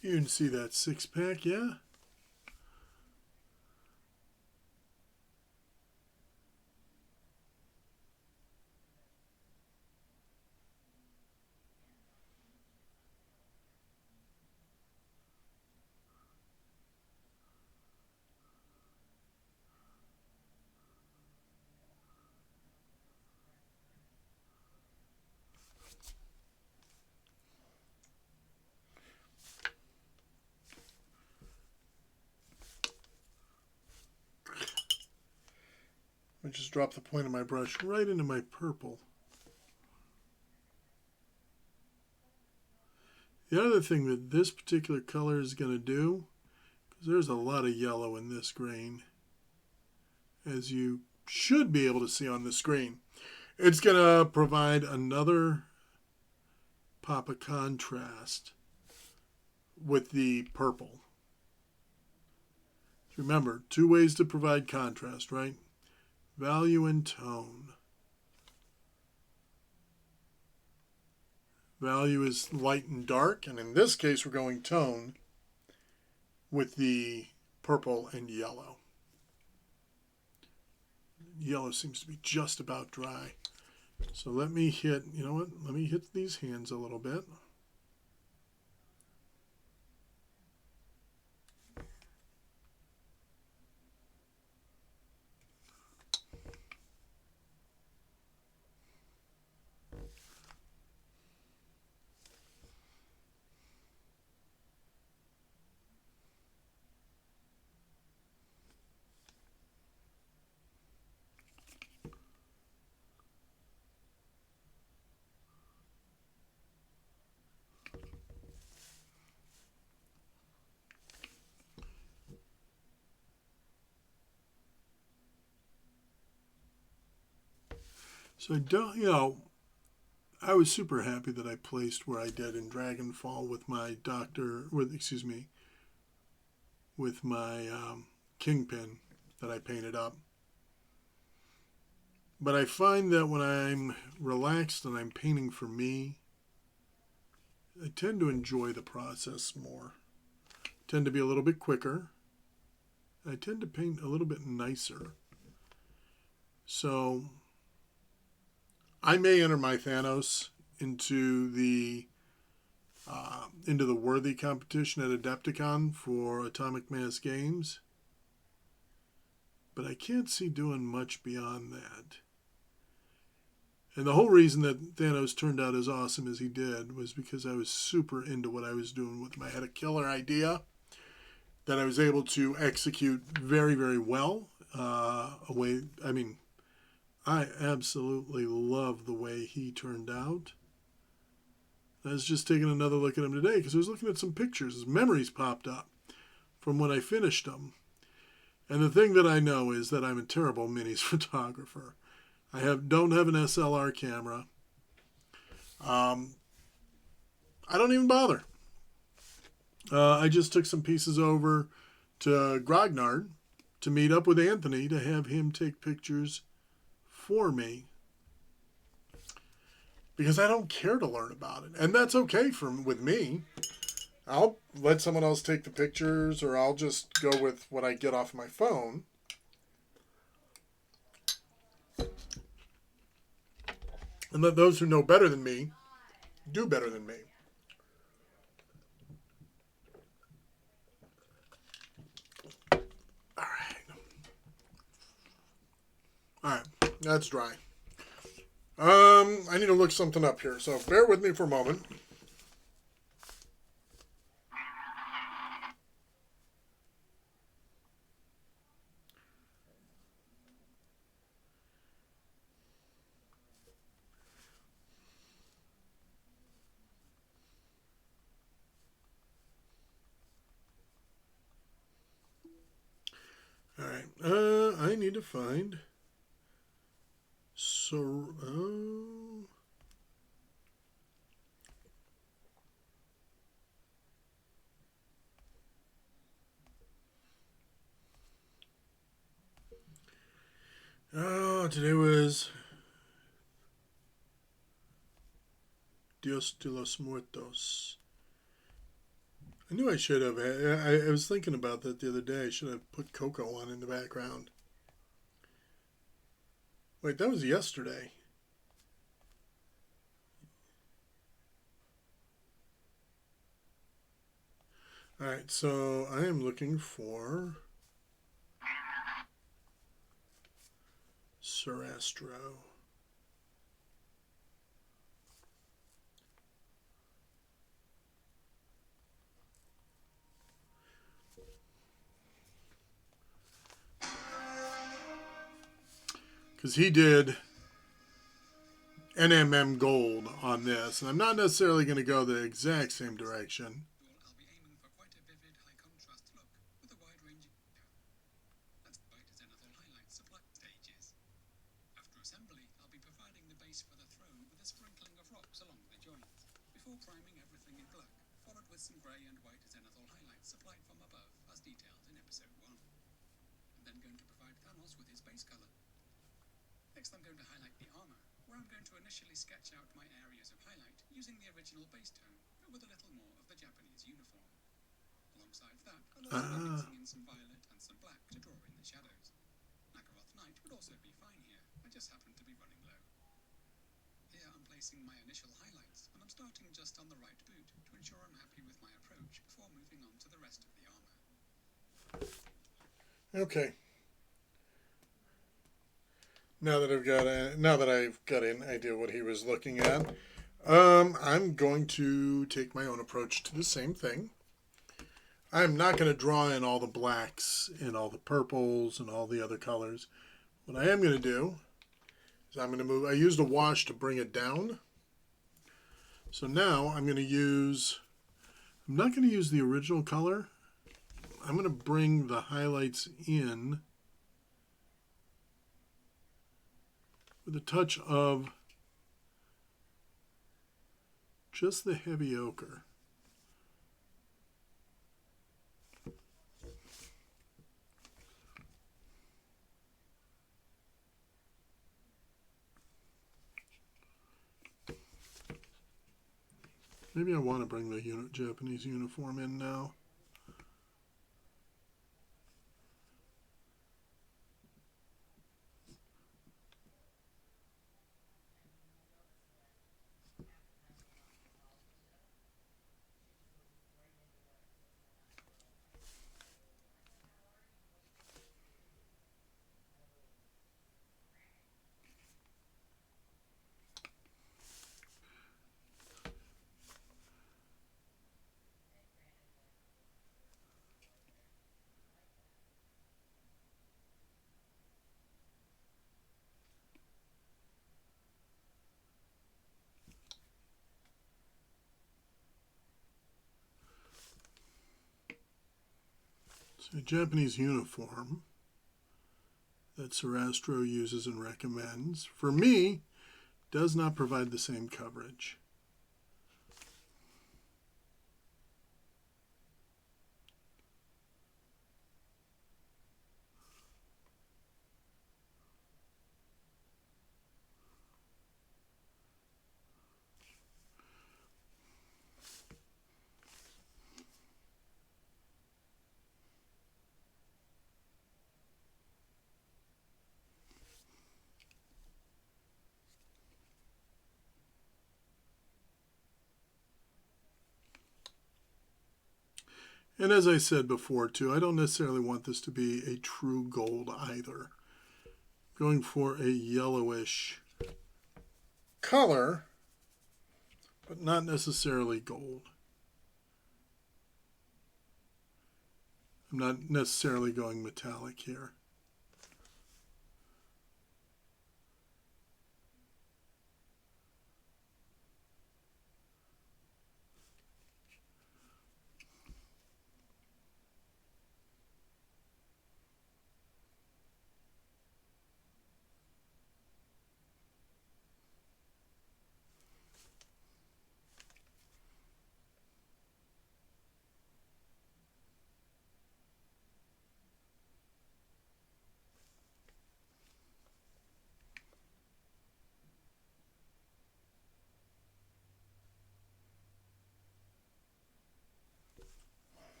[SPEAKER 1] You can see that six-pack, yeah? I just dropped the point of my brush right into my purple. The other thing that this particular color is going to do, because there's a lot of yellow in this grain, as you should be able to see on the screen, it's going to provide another pop of contrast with the purple. Remember, two ways to provide contrast, right? Value and tone. Value is light and dark, and in this case we're going tone with the purple and yellow. Yellow seems to be just about dry. So let me hit, you know what, let me hit these hands a little bit. So I don't, you know, I was super happy that I placed where I did in Dragonfall with my with my kingpin that I painted up. But I find that when I'm relaxed and I'm painting for me, I tend to enjoy the process more. I tend to be a little bit quicker. I tend to paint a little bit nicer. So I may enter my Thanos into the worthy competition at Adepticon for Atomic Mass Games, but I can't see doing much beyond that. And the whole reason that Thanos turned out as awesome as he did was because I was super into what I was doing with him. I had a killer idea that I was able to execute very, very well. I absolutely love the way he turned out. I was just taking another look at him today because I was looking at some pictures. His memories popped up from when I finished them. And the thing that I know is that I'm a terrible minis photographer. I don't have an SLR camera. I don't even bother. I just took some pieces over to Grognard to meet up with Anthony to have him take pictures for me. because I don't care to learn about it. And that's okay with me. I'll let someone else take the pictures, or I'll just go with what I get off my phone. And let those who know better than me do better than me. All right. All right. That's dry. I need to look something up here, so bear with me for a moment. All right. I need to find. So. Today was Dios de los Muertos. I knew I should have. I was thinking about that the other day. I should have put Coco on in the background. Wait, that was yesterday. All right, so I am looking for Sarastro. Because he did NMM Gold on this, and I'm not necessarily going to go the exact same direction.
[SPEAKER 3] I'll be aiming for quite a vivid, high-contrast look with a wide range of that's white zenithal highlights of light stages. After assembly, I'll be providing the base for the throne with a sprinkling of rocks along the joints, before priming everything in black, followed with some grey and white zenithal highlights supplied from above, as detailed in episode 1. I'm then going to provide Thanos with his base colour. Next, I'm going to highlight the armour, where I'm going to initially sketch out my areas of highlight using the original base tone, but with a little more of the Japanese uniform. Alongside that, I'll also be mixing in some violet and some black to draw in the shadows. Nakaroth Knight would also be fine here, I just happen to be running low. Here I'm placing my initial highlights, and I'm starting just on the right boot to ensure I'm happy with my approach before moving on to the rest of the armour.
[SPEAKER 1] Okay. Now that I've got an idea what he was looking at, I'm going to take my own approach to the same thing. I'm not going to draw in all the blacks and all the purples and all the other colors. What I am going to do is I'm going to move. I used a wash to bring it down. So now I'm going to use. I'm not going to use the original color. I'm going to bring the highlights in with a touch of just the heavy ochre. Maybe I want to bring the Japanese uniform in now. So a Japanese uniform that Sarastro uses and recommends, for me, does not provide the same coverage. And as I said before, too, I don't necessarily want this to be a true gold either. Going for a yellowish color, but not necessarily gold. I'm not necessarily going metallic here.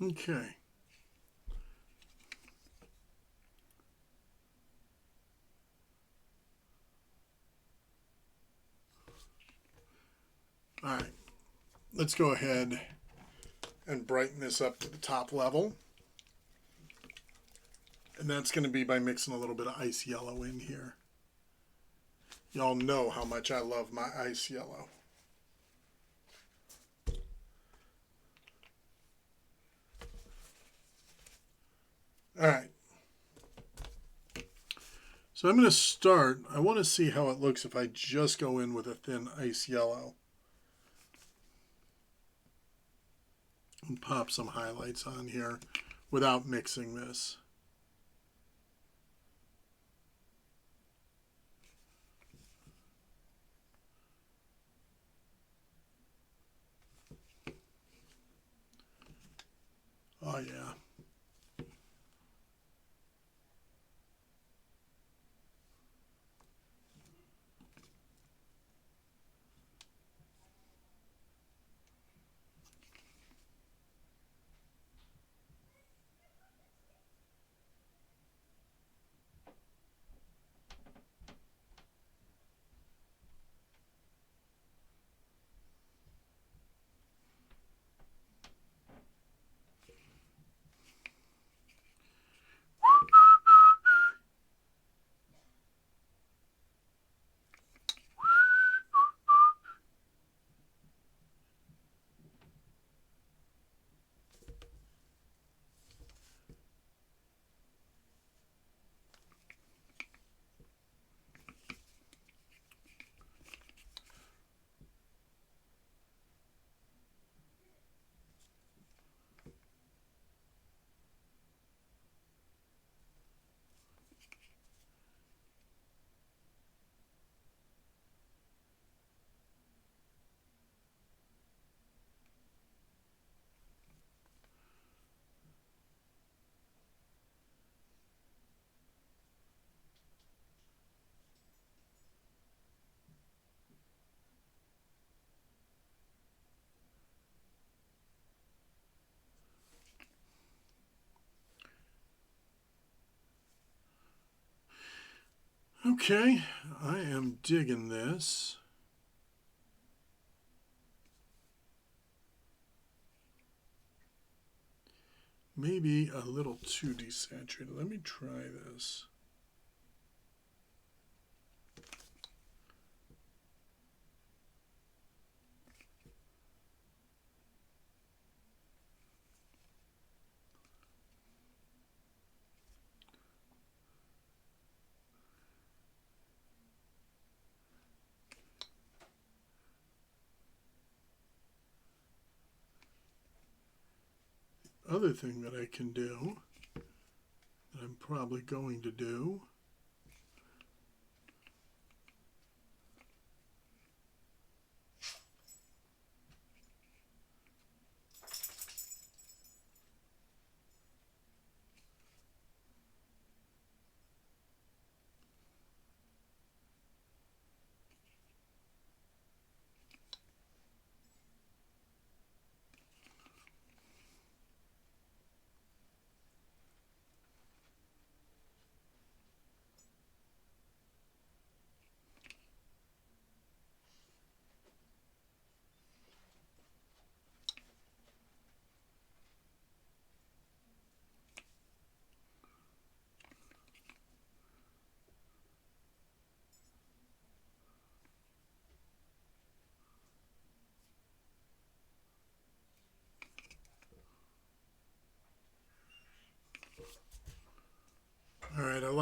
[SPEAKER 1] Okay. All right. Let's go ahead and brighten this up to the top level. And that's going to be by mixing a little bit of ice yellow in here. Y'all know how much I love my ice yellow. All right. So I'm going to start. I want to see how it looks if I just go in with a thin ice yellow. And pop some highlights on here without mixing this. Oh yeah. Okay, I am digging this. Maybe a little too desaturated. Let me try this. Other thing that I can do, that I'm probably going to do,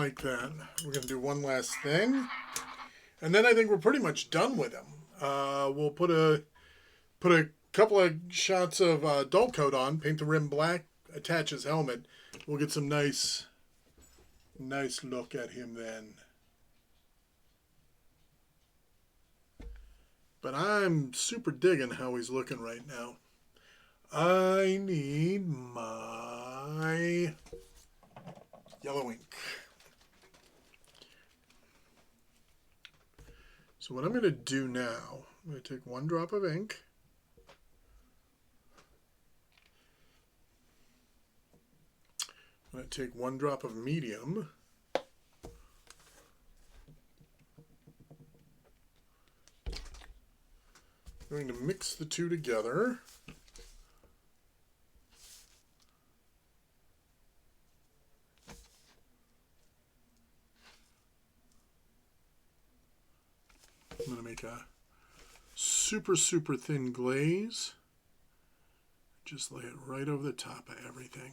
[SPEAKER 1] like that. We're going to do one last thing. And then I think we're pretty much done with him. We'll put a couple of shots of adult coat on, paint the rim black, attach his helmet. We'll get some nice look at him then. But I'm super digging how he's looking right now. I need my yellow ink. So what I'm going to do now, I'm going to take one drop of ink. I'm going to take one drop of medium. I'm going to mix the two together. I'm going to make a super thin glaze. Just lay it right over the top of everything.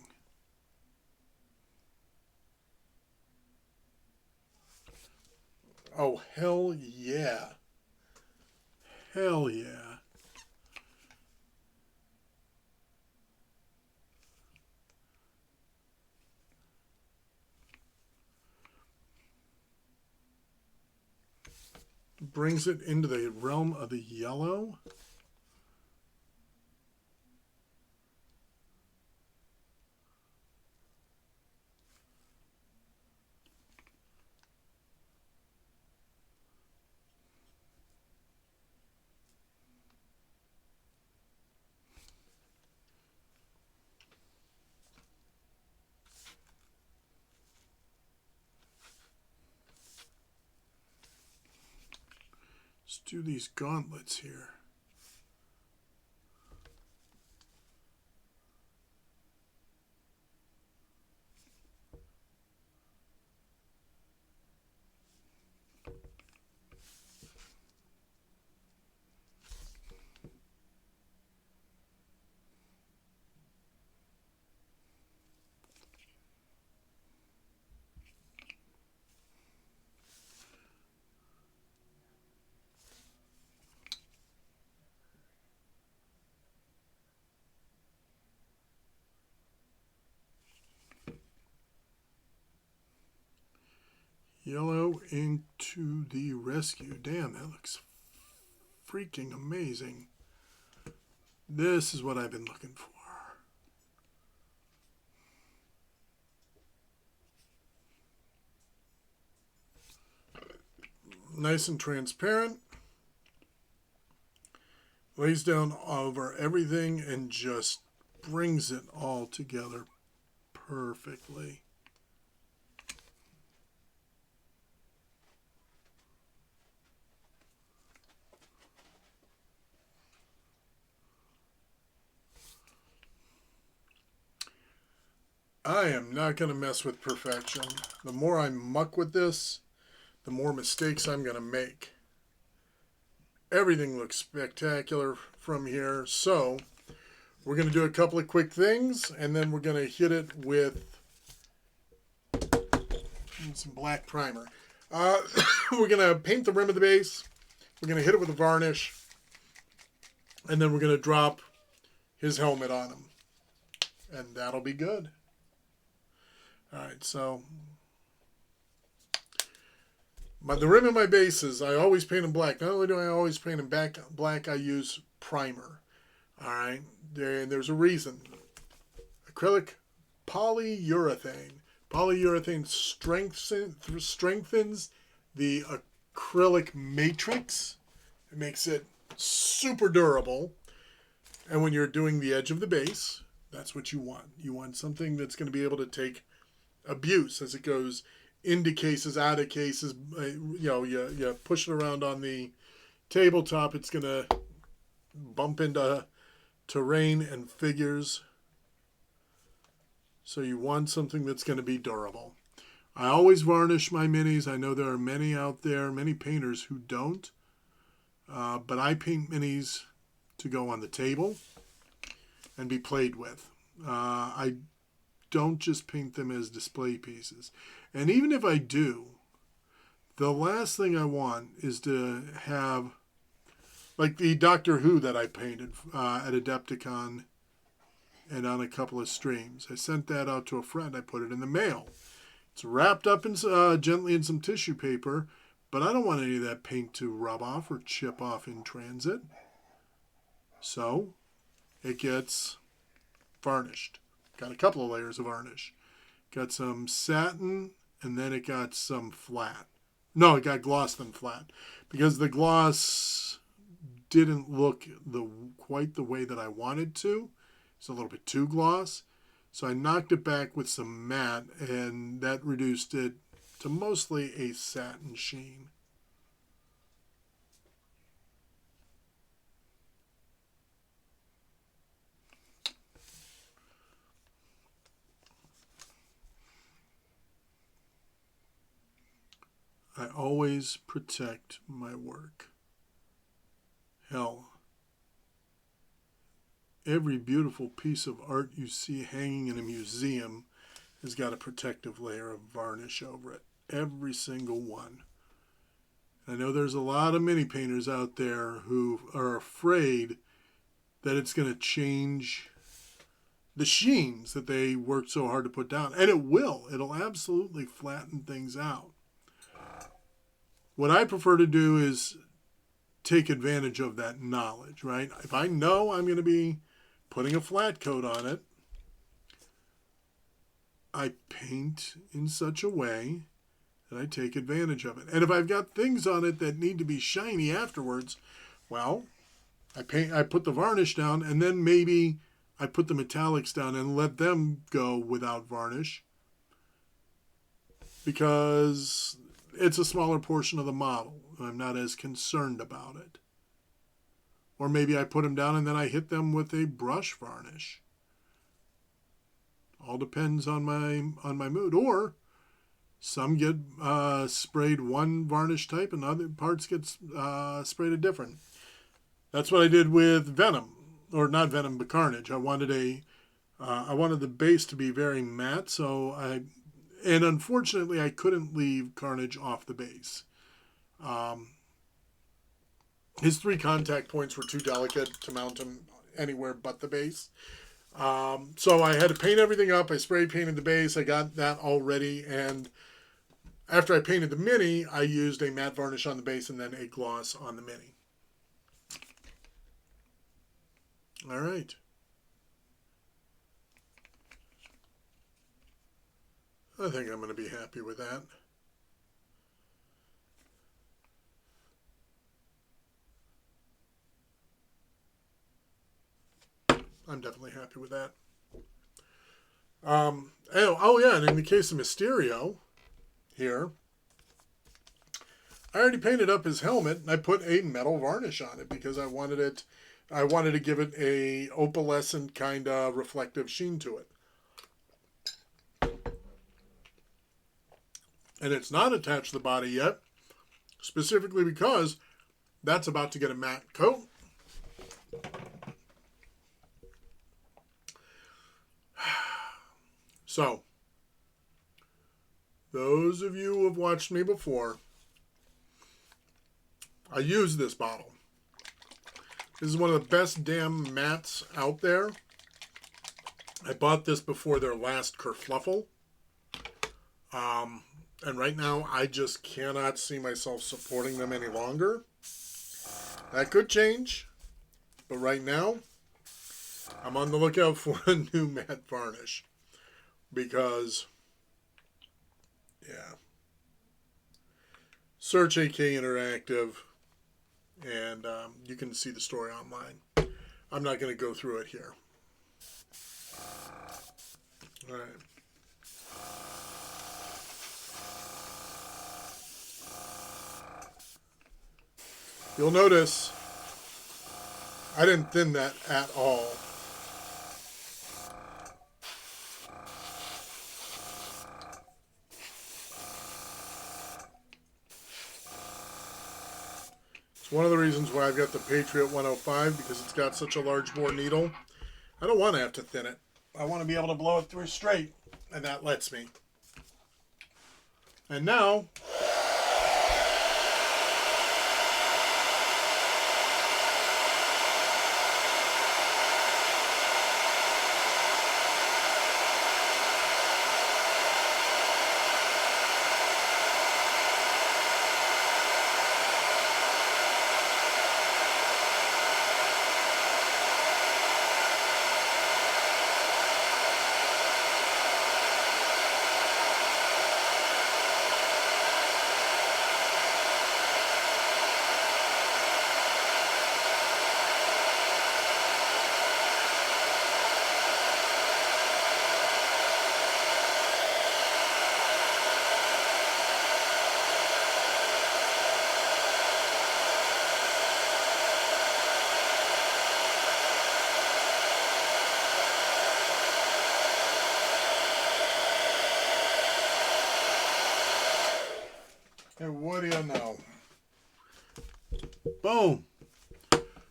[SPEAKER 1] Oh, hell yeah. Hell yeah. Brings it into the realm of the yellow. Let's do these gauntlets here. Yellow ink to the rescue. Damn, that looks freaking amazing. This is what I've been looking for. Nice and transparent. Lays down over everything and just brings it all together perfectly. I am not going to mess with perfection. The more I muck with this, the more mistakes I'm going to make. Everything looks spectacular from here. So we're going to do a couple of quick things, and then we're going to hit it with some black primer. We're going to paint the rim of the base. We're going to hit it with a varnish, and then we're going to drop his helmet on him. And that'll be good. All right, so the rim of my bases, I always paint them black. Not only do I always paint them black, I use primer. All right, there's a reason. Acrylic polyurethane. Polyurethane strengthens the acrylic matrix. It makes it super durable. And when you're doing the edge of the base, that's what you want. You want something that's going to be able to take abuse as it goes into cases, out of cases. You push it around on the tabletop, it's going to bump into terrain and figures. So you want something that's going to be durable. I always varnish my minis. I know there are many out there, many painters who don't. But I paint minis to go on the table and be played with. I don't just paint them as display pieces. And even if I do, the last thing I want is to have, like the Doctor Who that I painted at Adepticon and on a couple of streams. I sent that out to a friend. I put it in the mail. It's wrapped up in, gently in some tissue paper, but I don't want any of that paint to rub off or chip off in transit. So it gets varnished. Got a couple of layers of varnish. Got some satin, and then it got some flat. No, it got gloss then flat. Because the gloss didn't look quite the way that I wanted to. It's a little bit too gloss. So I knocked it back with some matte, and that reduced it to mostly a satin sheen. I always protect my work. Hell, every beautiful piece of art you see hanging in a museum has got a protective layer of varnish over it. Every single one. I know there's a lot of mini painters out there who are afraid that it's going to change the sheens that they worked so hard to put down. And it will. It'll absolutely flatten things out. What I prefer to do is take advantage of that knowledge, right? If I know I'm going to be putting a flat coat on it, I paint in such a way that I take advantage of it. And if I've got things on it that need to be shiny afterwards, well, I put the varnish down, and then maybe I put the metallics down and let them go without varnish, because it's a smaller portion of the model. I'm not as concerned about it. Or maybe I put them down and then I hit them with a brush varnish. All depends on my mood. Or some get sprayed one varnish type and other parts get sprayed a different. That's what I did with Venom, or not Venom, but Carnage. I wanted the base to be very matte, and unfortunately I couldn't leave Carnage off the base. His 3 contact points were too delicate to mount him anywhere but the base. So I had to paint everything up. I spray painted the base. I got that all ready. And after I painted the mini, I used a matte varnish on the base and then a gloss on the mini. All right. I think I'm going to be happy with that. I'm definitely happy with that. Yeah, and in the case of Mysterio, here, I already painted up his helmet, and I put a metal varnish on it because I wanted to give it a opalescent kind of reflective sheen to it. And it's not attached to the body yet, specifically because that's about to get a matte coat. So, those of you who have watched me before, I use this bottle. This is one of the best damn mattes out there. I bought this before their last kerfluffle. And right now, I just cannot see myself supporting them any longer. That could change. But right now, I'm on the lookout for a new matte varnish. Because, yeah. Search AK Interactive, and you can see the story online. I'm not going to go through it here. All right. You'll notice I didn't thin that at all. It's one of the reasons why I've got the Patriot 105, because it's got such a large bore needle. I don't want to have to thin it. I want to be able to blow it through straight, and that lets me. And now, and what do you know? Boom.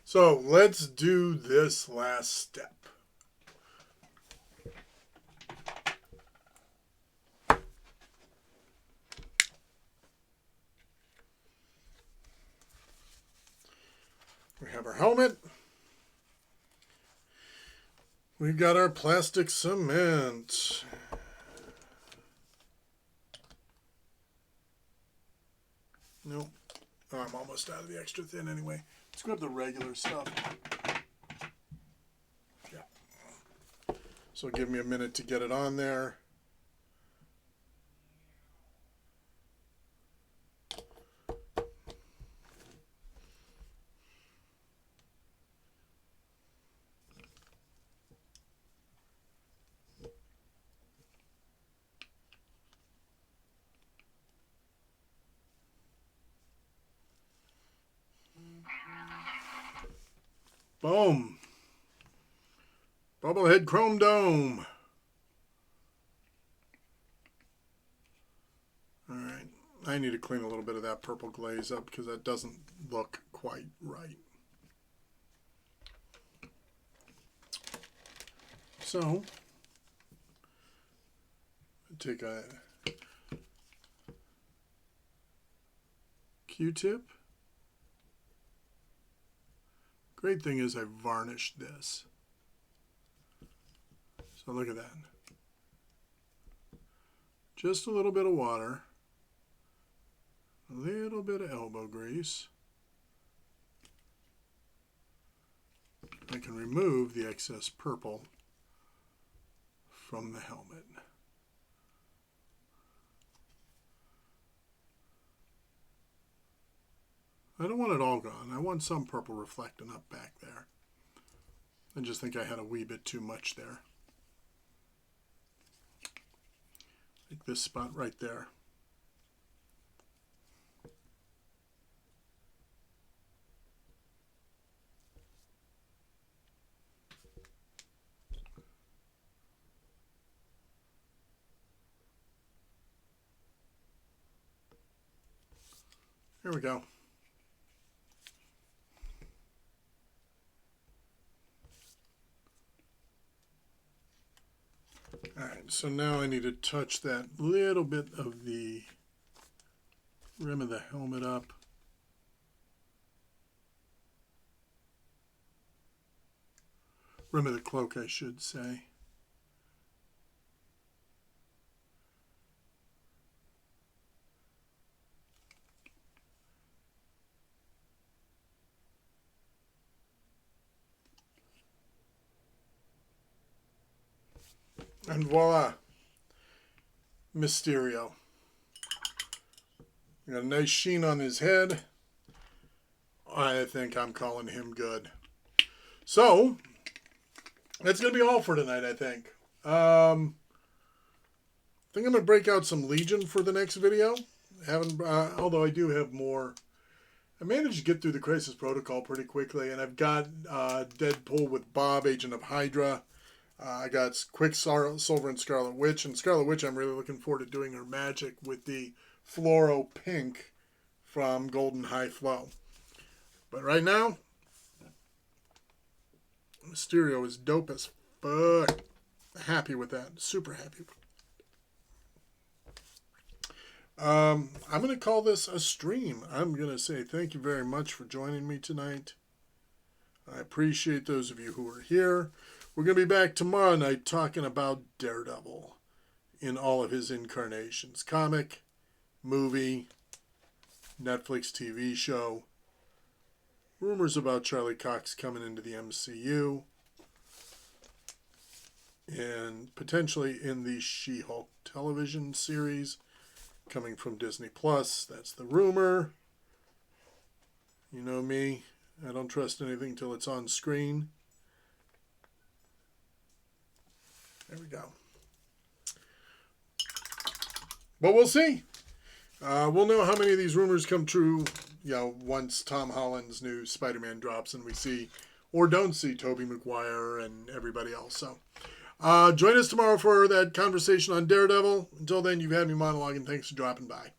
[SPEAKER 1] So let's do this last step. We have our helmet. We've got our plastic cement. Nope. Oh, I'm almost out of the extra thin anyway. Let's grab the regular stuff. Yeah. So give me a minute to get it on there. Boom. Bubblehead chrome dome. All right. I need to clean a little bit of that purple glaze up because that doesn't look quite right. So, take a Q-tip. Great thing is I varnished this. So look at that. Just a little bit of water. A little bit of elbow grease. I can remove the excess purple from the helmet. I don't want it all gone. I want some purple reflecting up back there. I just think I had a wee bit too much there. Like this spot right there. Here we go. Alright, so now I need to touch that little bit of the rim of the helmet up. Rim of the cloak, I should say. And voila, Mysterio. Got a nice sheen on his head. I think I'm calling him good. So, that's going to be all for tonight, I think. I think I'm going to break out some Legion for the next video. Although I do have more. I managed to get through the Crisis Protocol pretty quickly, and I've got Deadpool with Bob, Agent of Hydra. I got Quicksilver and Scarlet Witch. And Scarlet Witch, I'm really looking forward to doing her magic with the fluoro pink from Golden High Flow. But right now, Mysterio is dope as fuck. Happy with that. Super happy. I'm going to call this a stream. I'm going to say thank you very much for joining me tonight. I appreciate those of you who are here. We're going to be back tomorrow night talking about Daredevil in all of his incarnations. Comic, movie, Netflix TV show, rumors about Charlie Cox coming into the MCU, and potentially in the She-Hulk television series coming from Disney Plus. That's the rumor. You know me, I don't trust anything till it's on screen. There we go. But we'll see. We'll know how many of these rumors come true, once Tom Holland's new Spider-Man drops and we see or don't see Tobey Maguire and everybody else. So join us tomorrow for that conversation on Daredevil. Until then, you've had me monologuing. Thanks for dropping by.